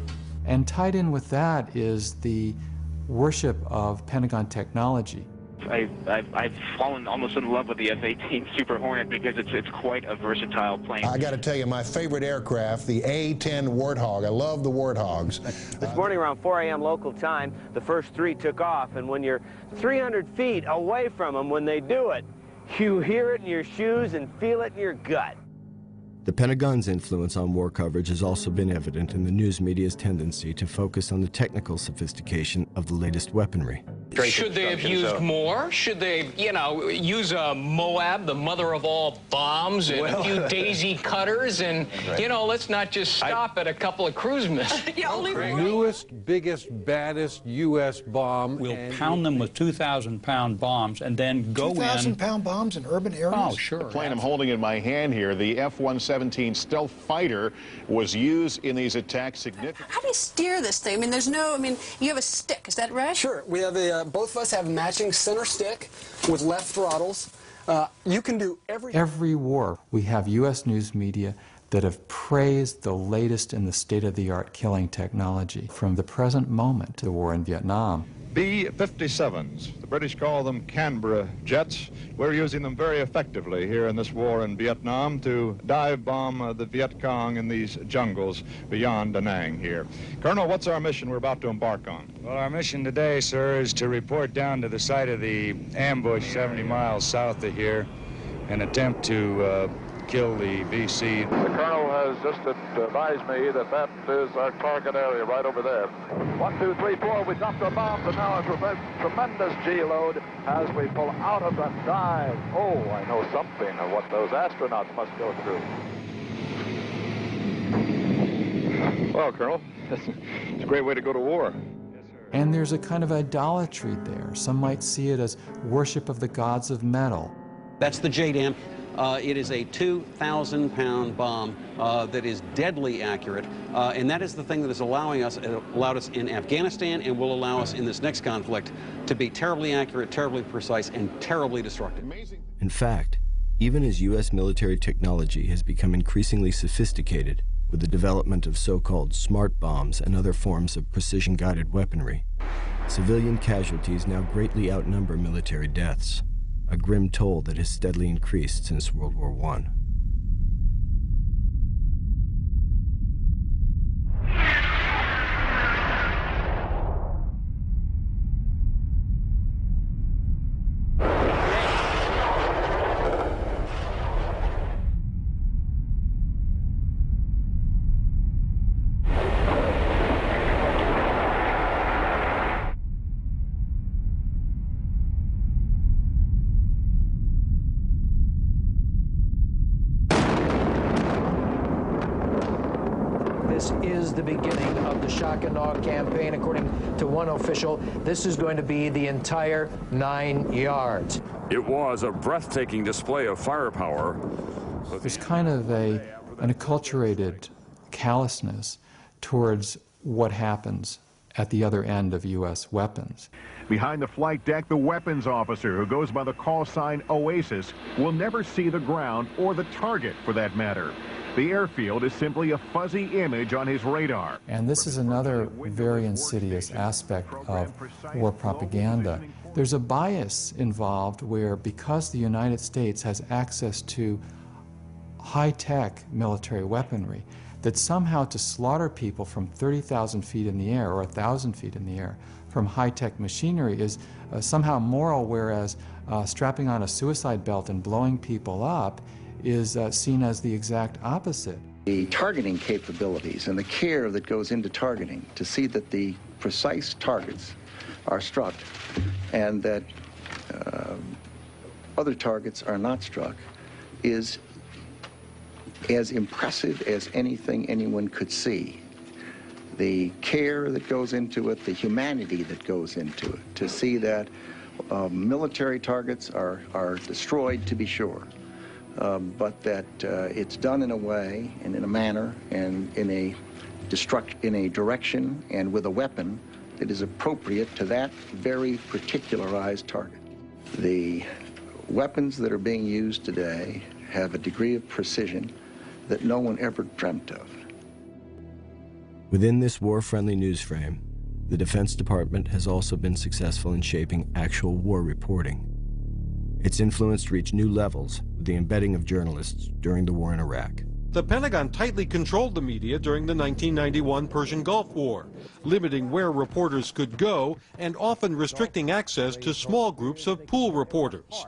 And tied in with that is the worship of Pentagon technology.
I've fallen almost in love with the F-18 Super Hornet because it's quite a versatile plane.
I got to tell you, my favorite aircraft, the A-10 Warthog. I love the Warthogs.
This morning around 4 a.m. local time, the first three took off, and when you're 300 feet away from them when they do it, you hear it in your shoes and feel it in your gut.
The Pentagon's influence on war coverage has also been evident in the news media's tendency to focus on the technical sophistication of the latest weaponry.
Should they have used more? Should they, use a Moab, the mother of all bombs, and a few daisy cutters, and, let's not just stop at a couple of cruise missiles.
Newest, biggest, baddest U.S. bomb.
We'll pound them with 2,000-pound bombs and then go in.
2,000-pound bombs in urban areas?
Oh, sure.
The plane I'm holding in my hand here, the F-117 stealth fighter, was used in these attacks significantly.
How do you steer this thing? You have a stick, is that right?
Sure. We have both of us have matching center stick with left throttles. You can do
Every war, we have U.S. news media that have praised the latest in the state-of-the-art killing technology. From the present moment to the war in Vietnam.
B-57s. The British call them Canberra jets. We're using them very effectively here in this war in Vietnam to dive bomb the Viet Cong in these jungles beyond Da Nang here. Colonel, what's our mission we're about to embark on?
Well, our mission today, sir, is to report down to the site of the ambush 70 miles south of here and attempt to kill the VC.
The Colonel has just advised me that that is our target area right over there. 1, 2, 3, 4, we dropped our bombs, and now a tremendous G-load as we pull out of that dive. Oh, I know something of what those astronauts must go through. Well, Colonel, it's a great way to go to war.
And there's a kind of idolatry there. Some might see it as worship of the gods of metal.
That's the JDAM. It is a 2,000-pound bomb that is deadly accurate, and that is the thing that is allowed us in Afghanistan and will allow us in this next conflict to be terribly accurate, terribly precise, and terribly destructive.
In fact, even as U.S. military technology has become increasingly sophisticated with the development of so-called smart bombs and other forms of precision-guided weaponry, civilian casualties now greatly outnumber military deaths. A grim toll that has steadily increased since World War I.
This is the beginning of the shock and awe campaign. According to one official, this is going to be the entire 9 yards.
It was a breathtaking display of firepower.
There's kind of an acculturated callousness towards what happens at the other end of U.S. weapons.
Behind the flight deck, the weapons officer, who goes by the call sign Oasis, will never see the ground or the target, for that matter. The airfield is simply a fuzzy image on his radar.
And this is another very insidious aspect of war propaganda. There's a bias involved where, because the United States has access to high-tech military weaponry, that somehow to slaughter people from 30,000 feet in the air or 1,000 feet in the air from high-tech machinery is somehow moral, whereas strapping on a suicide belt and blowing people up is seen as the exact opposite.
The targeting capabilities and the care that goes into targeting to see that the precise targets are struck and that other targets are not struck is as impressive as anything anyone could see. The care that goes into it, the humanity that goes into it, to see that military targets are destroyed, to be sure, but that it's done in a way and in a manner and in a direction and with a weapon that is appropriate to that very particularized target. The weapons that are being used today have a degree of precision that no one ever dreamt of.
Within this war-friendly news frame, the Defense Department has also been successful in shaping actual war reporting. Its influence reached new levels with the embedding of journalists during the war in Iraq.
The Pentagon tightly controlled the media during the 1991 Persian Gulf War, limiting where reporters could go and often restricting access to small groups of pool reporters.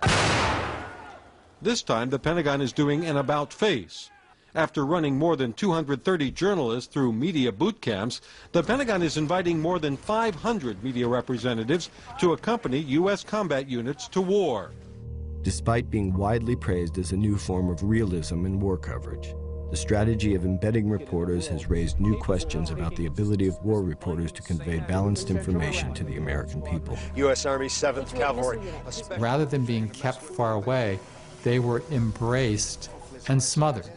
This time, the Pentagon is doing an about-face. After running more than 230 journalists through media boot camps, the Pentagon is inviting more than 500 media representatives to accompany U.S. combat units to war.
Despite being widely praised as a new form of realism in war coverage, the strategy of embedding reporters has raised new questions about the ability of war reporters to convey balanced information to the American people.
U.S. Army 7th Cavalry.
Rather than being kept far away, they were embraced and smothered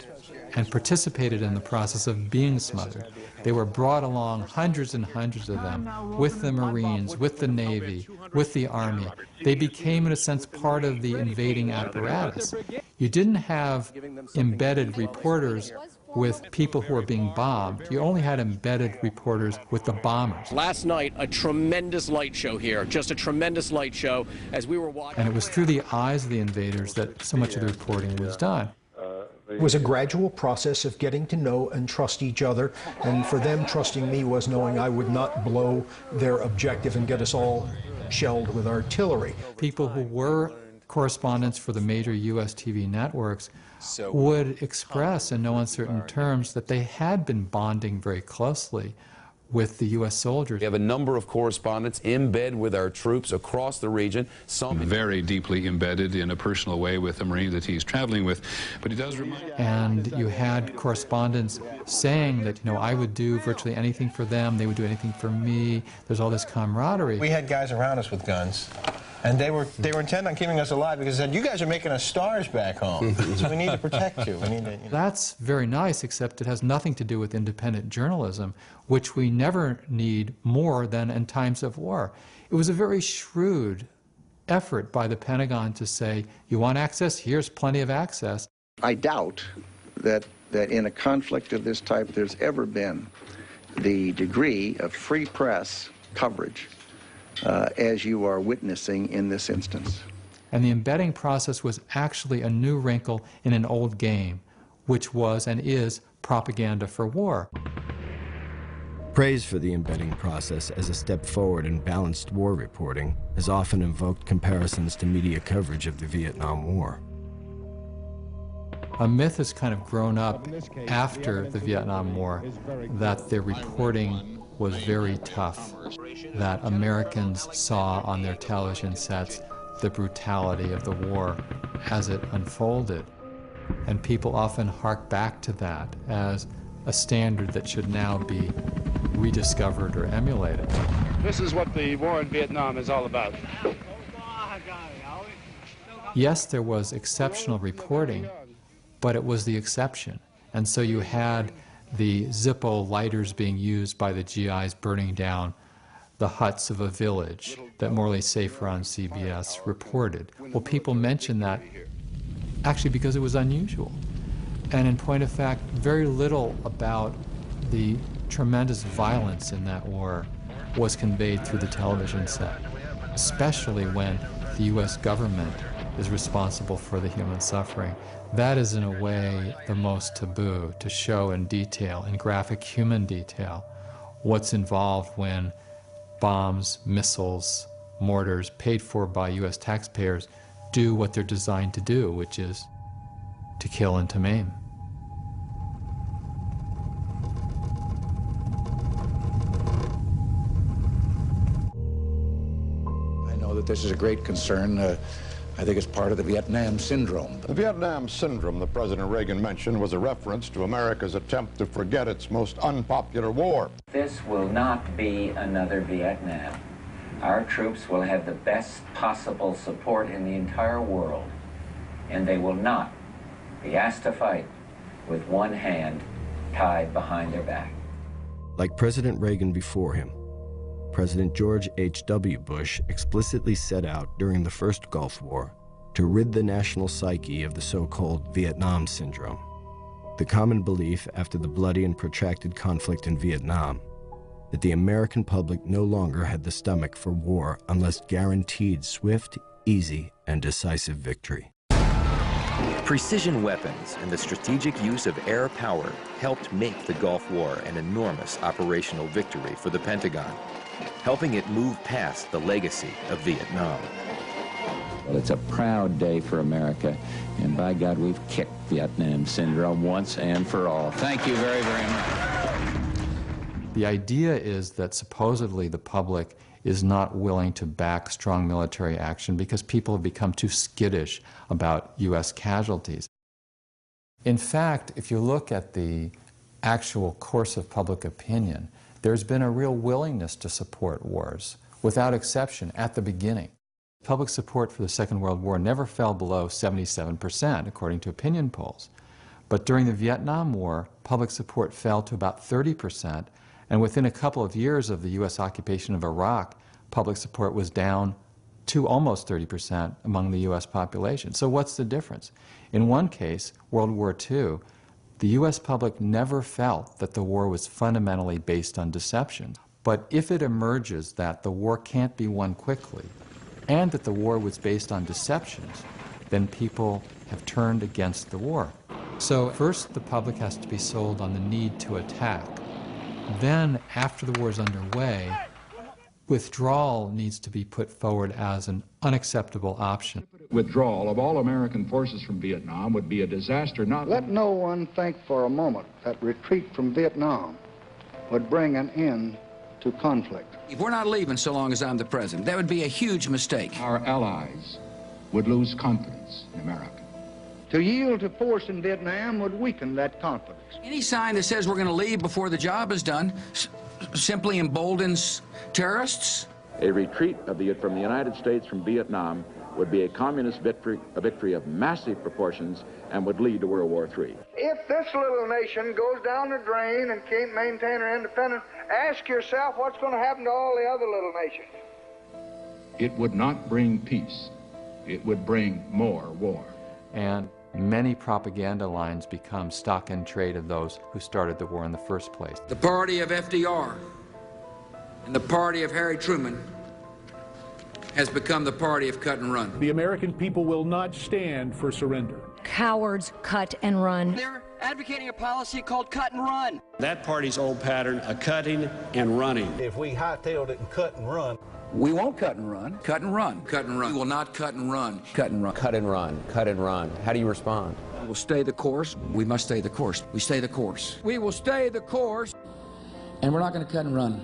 and participated in the process of being smothered. They were brought along, hundreds and hundreds of them, with the Marines, with the Navy, with the Army. They became, in a sense, part of the invading apparatus. You didn't have embedded reporters with people who were being bombed. You only had embedded reporters with the bombers.
Last night, a tremendous light show here, just a tremendous light show as we were watching.
And it was through the eyes of the invaders that so much of the reporting was done.
It was a gradual process of getting to know and trust each other, and for them, trusting me was knowing I would not blow their objective and get us all shelled with artillery.
People who were correspondents for the major U.S. TV networks would express in no uncertain terms that they had been bonding very closely with the U.S. soldiers.
We have a number of correspondents in bed with our troops across the region. Some
very deeply embedded in a personal way with the Marine that he's traveling with. But he does remind.
And you had correspondents saying that, you know, I would do virtually anything for them, they would do anything for me. There's all this camaraderie.
We had guys around us with guns. And they were intent on keeping us alive because they said, you guys are making us stars back home, so we need to protect you. We need to,
That's very nice, except it has nothing to do with independent journalism, which we never need more than in times of war. It was a very shrewd effort by the Pentagon to say, you want access? Here's plenty of access.
I doubt that in a conflict of this type there's ever been the degree of free press coverage as you are witnessing in this instance.
And the embedding process was actually a new wrinkle in an old game, which was and is propaganda for war.
Praise for the embedding process as a step forward in balanced war reporting has often invoked comparisons to media coverage of the Vietnam War.
A myth has kind of grown up after the Vietnam War that the reporting was very tough, that Americans saw on their television sets the brutality of the war as it unfolded. And people often hark back to that as a standard that should now be rediscovered or emulated.
This is what the war in Vietnam is all about.
Yes, there was exceptional reporting, but it was the exception. And so you had the Zippo lighters being used by the GIs burning down the huts of a village that Morley Safer on CBS reported. Well, people mentioned that actually because it was unusual. And in point of fact, very little about the tremendous violence in that war was conveyed through the television set, especially when the U.S. government is responsible for the human suffering. That is, in a way, the most taboo, to show in detail, in graphic human detail, what's involved when bombs, missiles, mortars, paid for by U.S. taxpayers, do what they're designed to do, which is to kill and to maim.
I know that this is a great concern. I think it's part of the Vietnam syndrome.
The Vietnam syndrome that President Reagan mentioned was a reference to America's attempt to forget its most unpopular war.
This will not be another Vietnam. Our troops will have the best possible support in the entire world, and they will not be asked to fight with one hand tied behind their back.
Like President Reagan before him, President George H.W. Bush explicitly set out during the first Gulf War to rid the national psyche of the so-called Vietnam syndrome. the common belief after the bloody and protracted conflict in Vietnam that the American public no longer had the stomach for war unless guaranteed swift, easy, and decisive victory.
Precision weapons and the strategic use of air power helped make the Gulf War an enormous operational victory for the Pentagon, helping it move past the legacy of Vietnam.
Well, it's a proud day for America, and by God, we've kicked Vietnam syndrome once and for all. Thank you very, very much.
The idea is that supposedly the public is not willing to back strong military action because people have become too skittish about U.S. casualties. In fact, if you look at the actual course of public opinion, there's been a real willingness to support wars, without exception, at the beginning. Public support for the Second World War never fell below 77%, according to opinion polls. But during the Vietnam War, public support fell to about 30%, and within a couple of years of the U.S. occupation of Iraq, public support was down to almost 30% among the U.S. population. So what's the difference? In one case, World War II, the U.S. public never felt that the war was fundamentally based on deception. But if it emerges that the war can't be won quickly, and that the war was based on deceptions, then people have turned against the war. So first, the public has to be sold on the need to attack. Then, after the war is underway, withdrawal needs to be put forward as an unacceptable option.
Withdrawal of all American forces from Vietnam would be a disaster not...
Let no one think for a moment that retreat from Vietnam would bring an end to conflict.
If we're not leaving so long as I'm the president, that would be a huge mistake.
Our allies would lose confidence in America.
To yield to force in Vietnam would weaken that confidence.
Any sign that says we're going to leave before the job is done simply emboldens terrorists.
A retreat from the United States from Vietnam would be a communist victory, a victory of massive proportions, and would lead to World War III.
If this little nation goes down the drain and can't maintain her independence, ask yourself what's going to happen to all the other little nations.
It would not bring peace. It would bring more war.
And many propaganda lines become stock in trade of those who started the war in the first place.
The party of FDR and the party of Harry Truman has become the party of cut and run.
The American people will not stand for surrender.
Cowards cut and run.
They're advocating a policy called cut and run.
That party's old pattern of cutting and running.
If we hightailed it and cut and run,
we won't cut and run. Cut and run. Cut and run. We will not cut and run. Cut and run.
Cut and run. Cut and run. How do you respond?
We'll stay the course. We must stay the course. We stay the course. We will stay the course. And we're not going to cut and run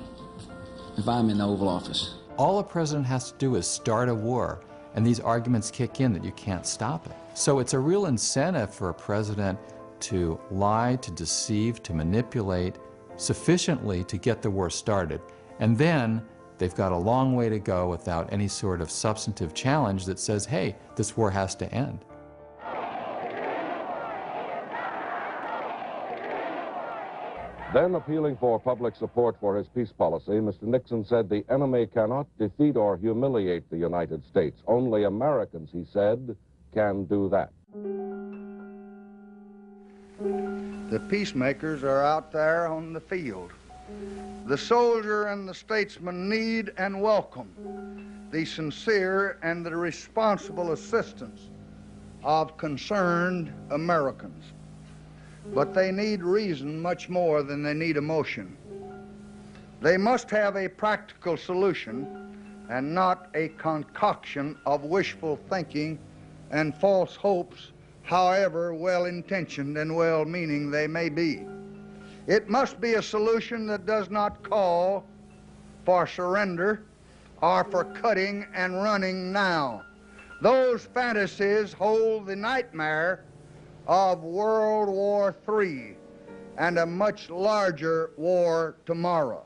if I'm in the Oval Office.
All a president has to do is start a war, and these arguments kick in that you can't stop it. So it's a real incentive for a president to lie, to deceive, to manipulate sufficiently to get the war started. And then they've got a long way to go without any sort of substantive challenge that says, hey, this war has to end.
Then, appealing for public support for his peace policy, Mr. Nixon said the enemy cannot defeat or humiliate the United States. Only Americans, he said, can do that.
The peacemakers are out there on the field. The soldier and the statesman need and welcome the sincere and the responsible assistance of concerned Americans. But they need reason much more than they need emotion. They must have a practical solution and not a concoction of wishful thinking and false hopes, however well-intentioned and well-meaning they may be. It must be a solution that does not call for surrender or for cutting and running now. Those fantasies hold the nightmare of World War III and a much larger war tomorrow.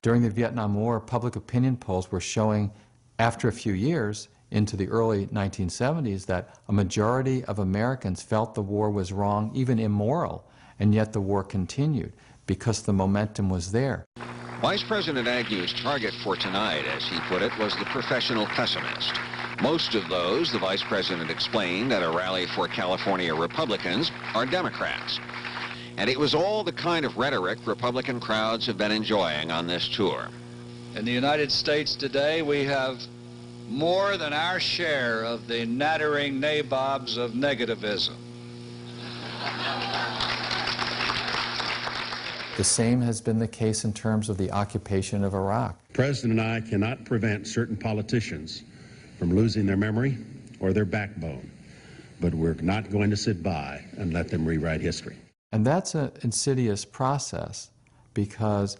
During the Vietnam War, public opinion polls were showing, after a few years, into the early 1970s, that a majority of Americans felt the war was wrong, even immoral, and yet the war continued because the momentum was there.
Vice President Agnew's target for tonight, as he put it, was the professional pessimist. Most of those, the Vice President explained at a rally for California Republicans, are Democrats. And it was all the kind of rhetoric Republican crowds have been enjoying on this tour.
In the United States today, we have more than our share of the nattering nabobs of negativism.
The same has been the case in terms of the occupation of Iraq.
The President and I cannot prevent certain politicians from losing their memory or their backbone, but we're not going to sit by and let them rewrite history.
And that's an insidious process, because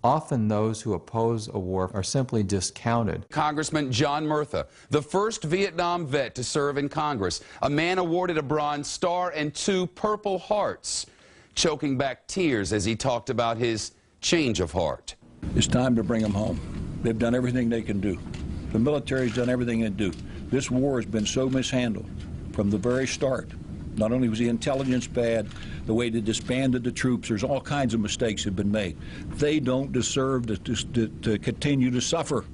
often those who oppose a war are simply discounted.
Congressman John Murtha, the first Vietnam vet to serve in Congress, a man awarded a Bronze Star and 2 Purple Hearts, choking back tears as he talked about his change of heart.
It's time to bring them home. They've done everything they can do. The military's done everything it can do. This war has been so mishandled from the very start. Not only was the intelligence bad, the way they disbanded the troops, there's all kinds of mistakes have been made. They don't deserve to continue to suffer.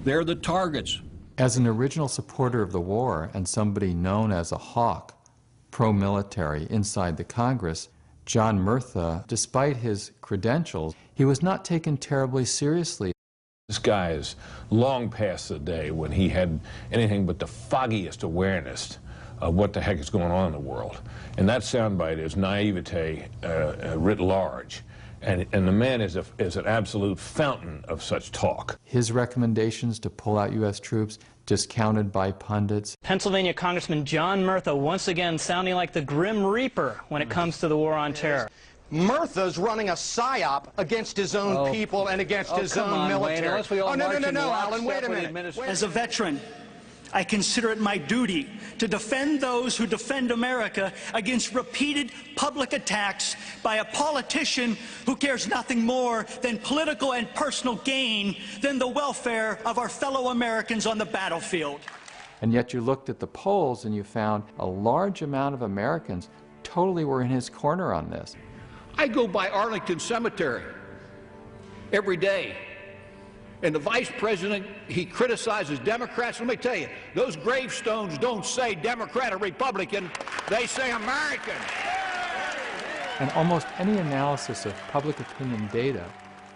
They're the targets.
As an original supporter of the war and somebody known as a hawk, pro-military inside the Congress, John Murtha, despite his credentials, he was not taken terribly seriously.
This guy is long past the day when he had anything but the foggiest awareness of what the heck is going on in the world. And that soundbite is naivete writ large. And the man is an absolute fountain of such talk.
His recommendations to pull out U.S. troops discounted by pundits.
Pennsylvania Congressman John Murtha once again sounding like the Grim Reaper when it comes to the war on terror.
Murtha's running a psyop against his own people and against his own military. No, Alan, wait a minute.
As a veteran, I consider it my duty to defend those who defend America against repeated public attacks by a politician who cares nothing more than political and personal gain than the welfare of our fellow Americans on the battlefield.
And yet you looked at the polls and you found a large amount of Americans totally were in his corner on this.
I go by Arlington Cemetery every day, and the vice president, he criticizes Democrats. Let me tell you, those gravestones don't say Democrat or Republican, they say American.
And almost any analysis of public opinion data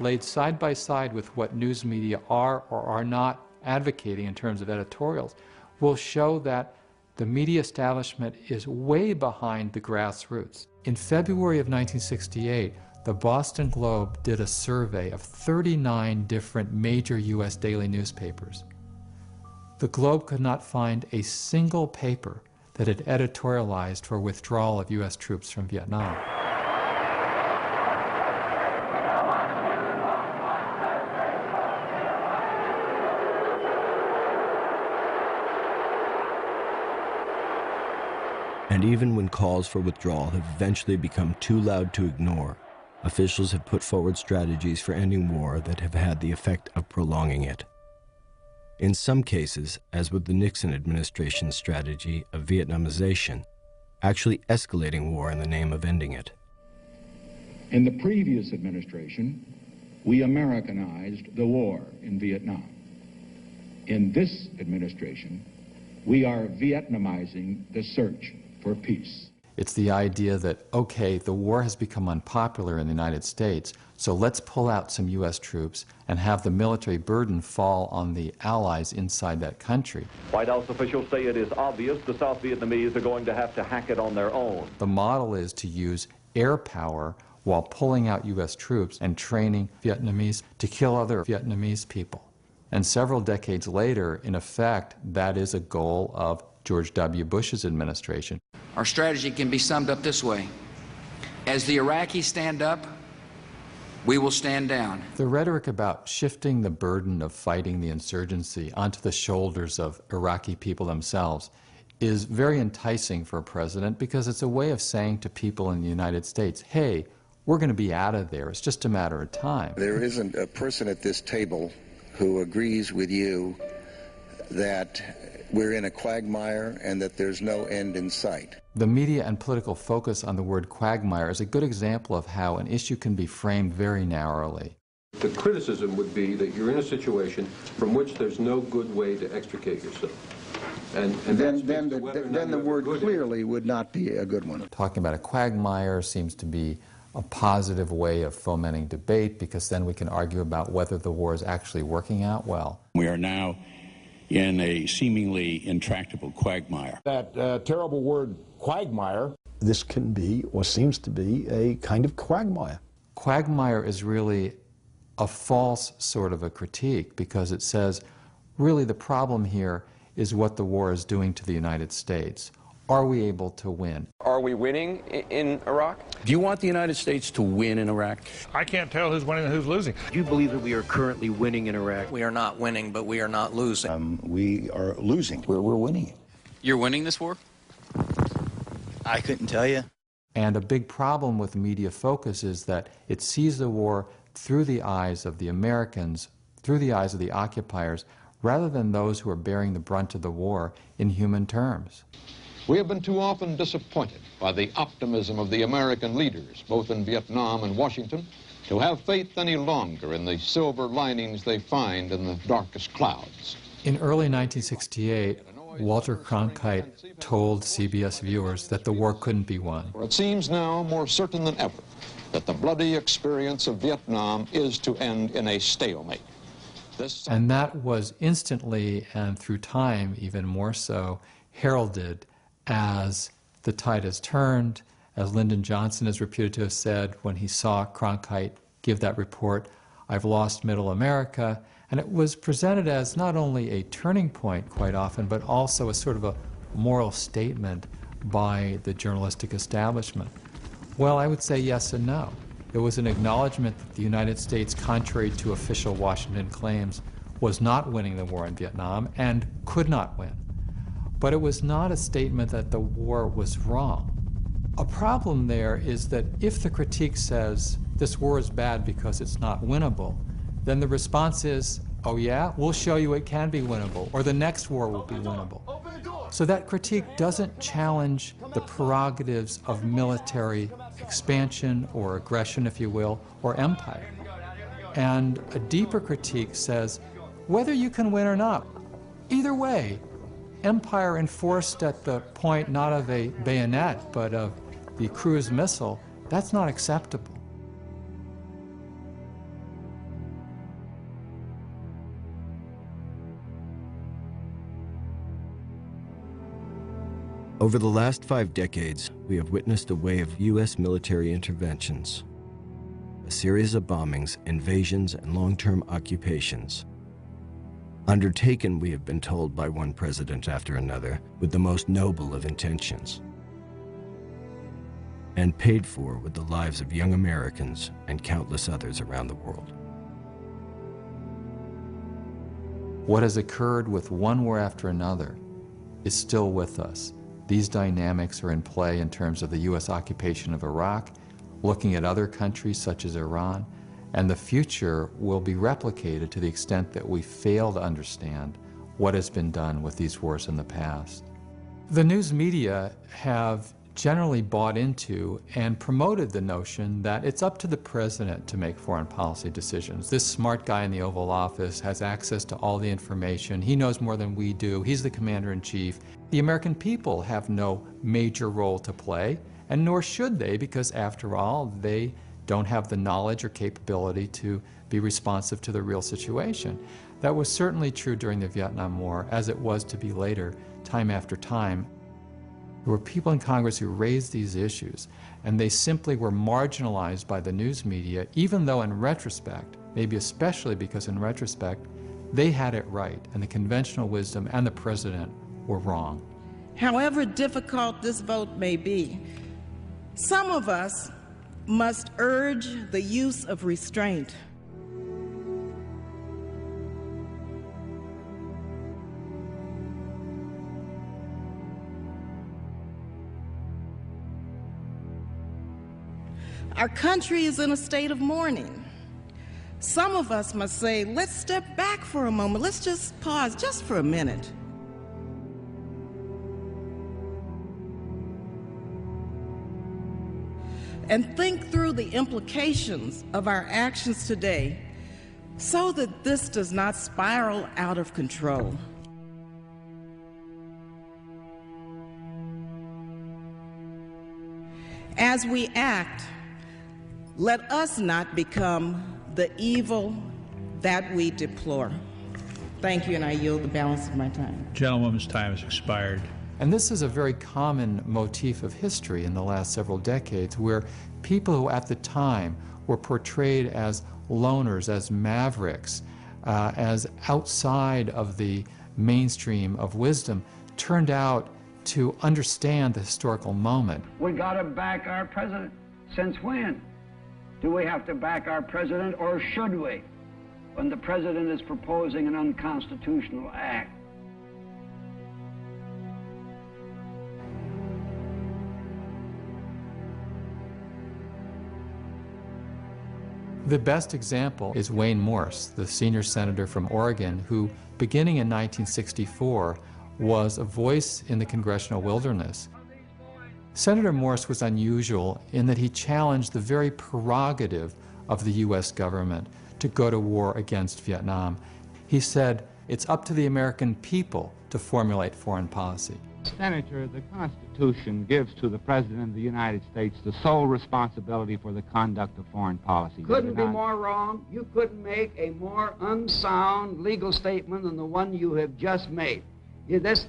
laid side by side with what news media are or are not advocating in terms of editorials will show that the media establishment is way behind the grassroots. In February of 1968, the Boston Globe did a survey of 39 different major U.S. daily newspapers. The Globe could not find a single paper that had editorialized for withdrawal of U.S. troops from Vietnam.
And even when calls for withdrawal have eventually become too loud to ignore, officials have put forward strategies for ending war that have had the effect of prolonging it. In some cases, as with the Nixon administration's strategy of Vietnamization, actually escalating war in the name of ending it.
In the previous administration, we Americanized the war in Vietnam. In this administration, we are Vietnamizing the search for peace.
It's the idea that, okay, the war has become unpopular in the United States, so let's pull out some U.S. troops and have the military burden fall on the allies inside that country.
White House officials say it is obvious the South Vietnamese are going to have to hack it on their own.
The model is to use air power while pulling out U.S. troops and training Vietnamese to kill other Vietnamese people. And several decades later, in effect, that is a goal of George W. Bush's administration.
Our strategy can be summed up this way. As the Iraqis stand up, we will stand down.
The rhetoric about shifting the burden of fighting the insurgency onto the shoulders of Iraqi people themselves is very enticing for a president, because it's a way of saying to people in the United States, hey, we're going to be out of there. It's just a matter of time.
There isn't a person at this table who agrees with you that we're in a quagmire and that there's no end in sight.
The media and political focus on the word quagmire is a good example of how an issue can be framed very narrowly.
The criticism would be that you're in a situation from which there's no good way to extricate yourself.
And
then the word clearly would not be a good one.
Talking about a quagmire seems to be a positive way of fomenting debate, because then we can argue about whether the war is actually working out well.
We are now in a seemingly intractable quagmire.
That terrible word quagmire, this can be, or seems to be, a kind of quagmire.
Quagmire is really a false sort of a critique, because it says, really the problem here is what the war is doing to the United States. Are we able to win?
Are we winning in Iraq?
Do you want the United States to win in Iraq?
I can't tell who's winning and who's losing.
Do you believe that we are currently winning in Iraq?
We are not winning, but we are not losing.
We are losing.
We're winning it.
You're winning this war?
I couldn't tell you.
And a big problem with media focus is that it sees the war through the eyes of the Americans, through the eyes of the occupiers, rather than those who are bearing the brunt of the war in human terms.
We have been too often disappointed by the optimism of the American leaders, both in Vietnam and Washington, to have faith any longer in the silver linings they find in the darkest clouds.
In early 1968, Walter Cronkite told CBS viewers that the war couldn't be won.
It seems now more certain than ever that the bloody experience of Vietnam is to end in a stalemate.
And that was instantly, and through time even more so, heralded as the tide has turned, as Lyndon Johnson is reputed to have said when he saw Cronkite give that report, "I've lost Middle America." And it was presented as not only a turning point quite often, but also a sort of a moral statement by the journalistic establishment. Well, I would say yes and no. It was an acknowledgement that the United States, contrary to official Washington claims, was not winning the war in Vietnam and could not win. But it was not a statement that the war was wrong. A problem there is that if the critique says this war is bad because it's not winnable, then the response is, oh yeah, we'll show you it can be winnable, or the next war will be winnable. So that critique doesn't challenge the prerogatives of military expansion or aggression, if you will, or empire. And a deeper critique says, whether you can win or not, either way, empire enforced at the point not of a bayonet, but of the cruise missile, that's not acceptable.
Over the last 5 decades, we have witnessed a wave of U.S. military interventions, a series of bombings, invasions, and long-term occupations. Undertaken, we have been told by one president after another, with the most noble of intentions, and paid for with the lives of young Americans and countless others around the world.
What has occurred with one war after another is still with us. These dynamics are in play in terms of the U.S. occupation of Iraq, looking at other countries such as Iran, and the future will be replicated to the extent that we fail to understand what has been done with these wars in the past. The news media have generally bought into and promoted the notion that it's up to the president to make foreign policy decisions. This smart guy in the Oval Office has access to all the information. He knows more than we do. He's the commander-in-chief. The American people have no major role to play, and nor should they, because after all, they don't have the knowledge or capability to be responsive to the real situation. That was certainly true during the Vietnam War, as it was to be later, time after time. There were people in Congress who raised these issues, and they simply were marginalized by the news media, even though in retrospect, maybe especially because in retrospect, they had it right, and the conventional wisdom and the president were wrong.
However difficult this vote may be, some of us must urge the use of restraint. Our country is in a state of mourning. Some of us must say, let's step back for a moment. Let's just pause just for a minute. And think through the implications of our actions today so that this does not spiral out of control. As we act, let us not become the evil that we deplore. Thank you, and I yield the balance of my time.
Gentlewoman's time has expired.
And this is a very common motif of history in the last several decades, where people who at the time were portrayed as loners, as mavericks, as outside of the mainstream of wisdom, turned out to understand the historical moment.
We got to back our president. Since when? Do we have to back our president, or should we, when the president is proposing an unconstitutional act?
The best example is Wayne Morse, the senior senator from Oregon, who, beginning in 1964, was a voice in the congressional wilderness. Senator Morse was unusual in that he challenged the very prerogative of the U.S. government to go to war against Vietnam. He said, it's up to the American people to formulate foreign policy.
Senator, the Constitution gives to the President of the United States the sole responsibility for the conduct of foreign policy.
Couldn't be more wrong. You couldn't make a more unsound legal statement than the one you have just made. This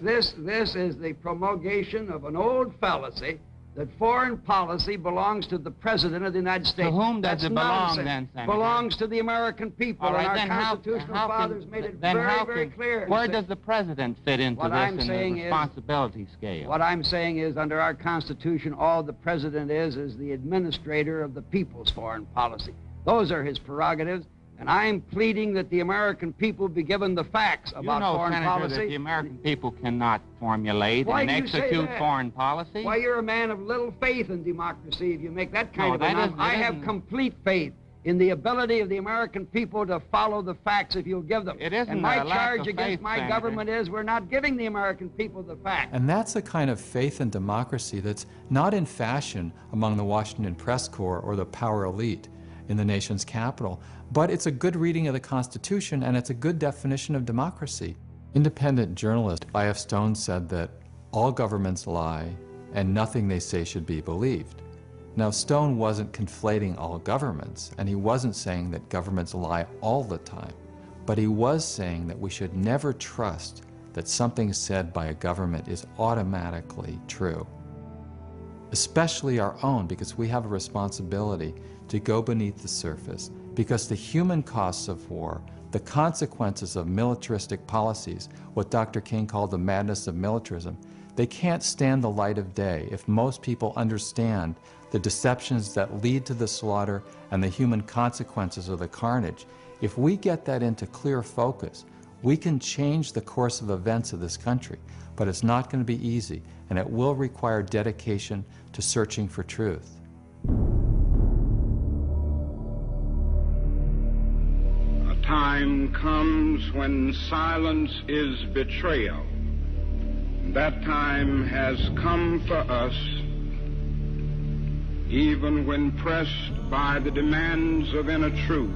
is the promulgation of an old fallacy that foreign policy belongs to the President of the United States.
To whom does it belong, then, Senator?
Belongs to the American people.
All right,
and our constitutional fathers made it very clear.
Where does the President fit into this in the responsibility scale?
What I'm saying is, under our Constitution, all the President is the administrator of the people's foreign policy. Those are his prerogatives. And I'm pleading that the American people be given the facts about foreign
Senator,
policy.
That the American people cannot formulate and execute foreign policy.
Why, you're a man of little faith in democracy if you make that kind of announcement. I have complete faith in the ability of the American people to follow the facts if you'll give them.
It isn't
and my
a lack
charge
of
against
faith,
my
Senator.
government is we're not giving the American people the facts.
And that's the kind of faith in democracy that's not in fashion among the Washington press corps or the power elite in the nation's capital. But it's a good reading of the Constitution, and it's a good definition of democracy. Independent journalist I.F. Stone said that all governments lie, and nothing they say should be believed. Now, Stone wasn't conflating all governments, and he wasn't saying that governments lie all the time, but he was saying that we should never trust that something said by a government is automatically true. Especially our own, because we have a responsibility to go beneath the surface, because the human costs of war, the consequences of militaristic policies, what Dr. King called the madness of militarism, they can't stand the light of day if most people understand the deceptions that lead to the slaughter and the human consequences of the carnage. If we get that into clear focus, we can change the course of events of this country, but it's not going to be easy, and it will require dedication to searching for truth.
A time comes when silence is betrayal. That time has come for us, even when pressed by the demands of inner truth.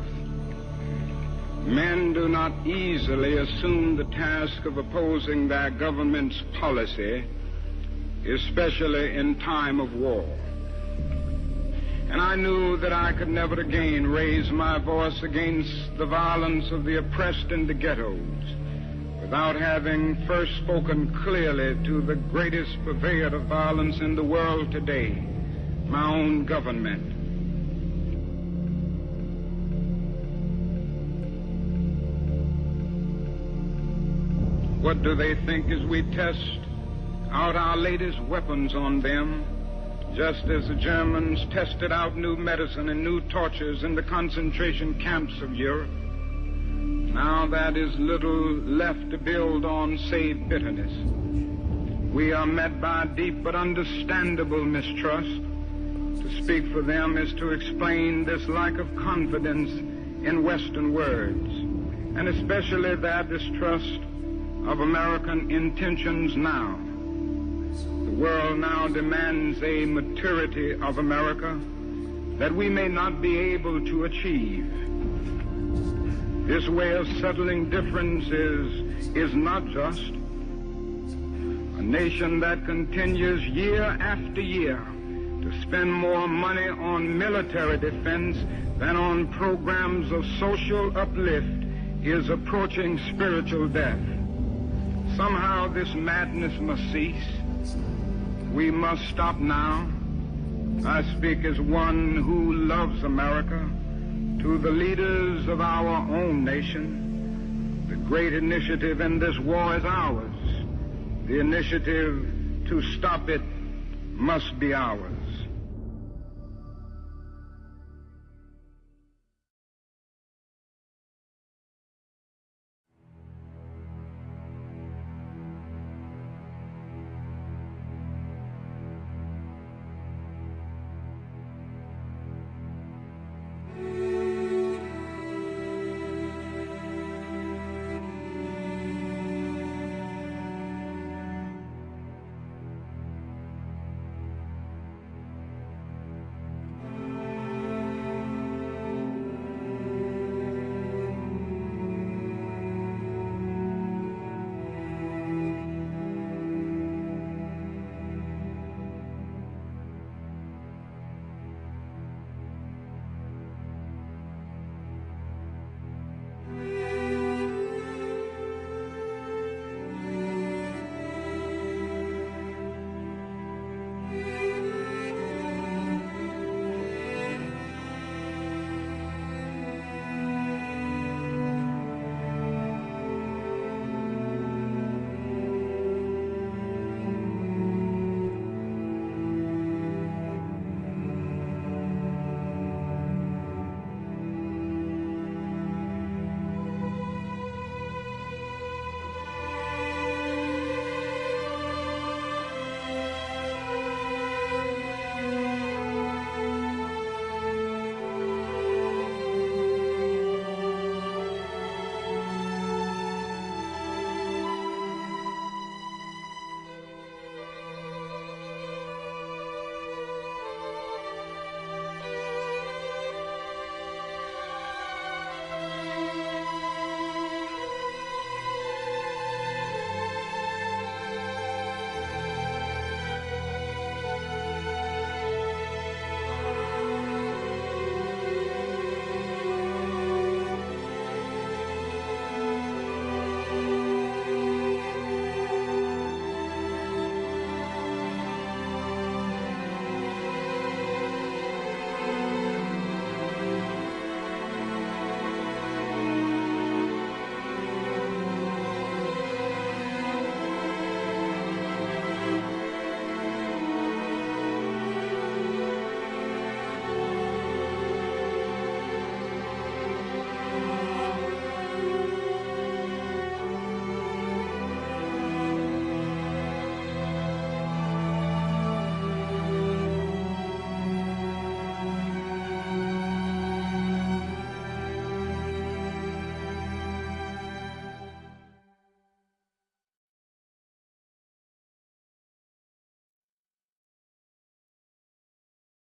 Men do not easily assume the task of opposing their government's policy, especially in time of war. And I knew that I could never again raise my voice against the violence of the oppressed in the ghettos without having first spoken clearly to the greatest purveyor of violence in the world today, my own government. What do they think as we test out our latest weapons on them, just as the Germans tested out new medicine and new tortures in the concentration camps of Europe? Now that is little left to build on save bitterness. We are met by deep but understandable mistrust. To speak for them is to explain this lack of confidence in Western words, and especially their distrust of American intentions now. The world now demands a maturity of America that we may not be able to achieve. This way of settling differences is not just. A nation that continues year after year To spend more money on military defense than on programs of social uplift is approaching spiritual death. Somehow this madness must cease. We must stop now. I speak as one who loves America. To the leaders of our own nation, the great initiative in this war is ours. The initiative to stop it must be ours.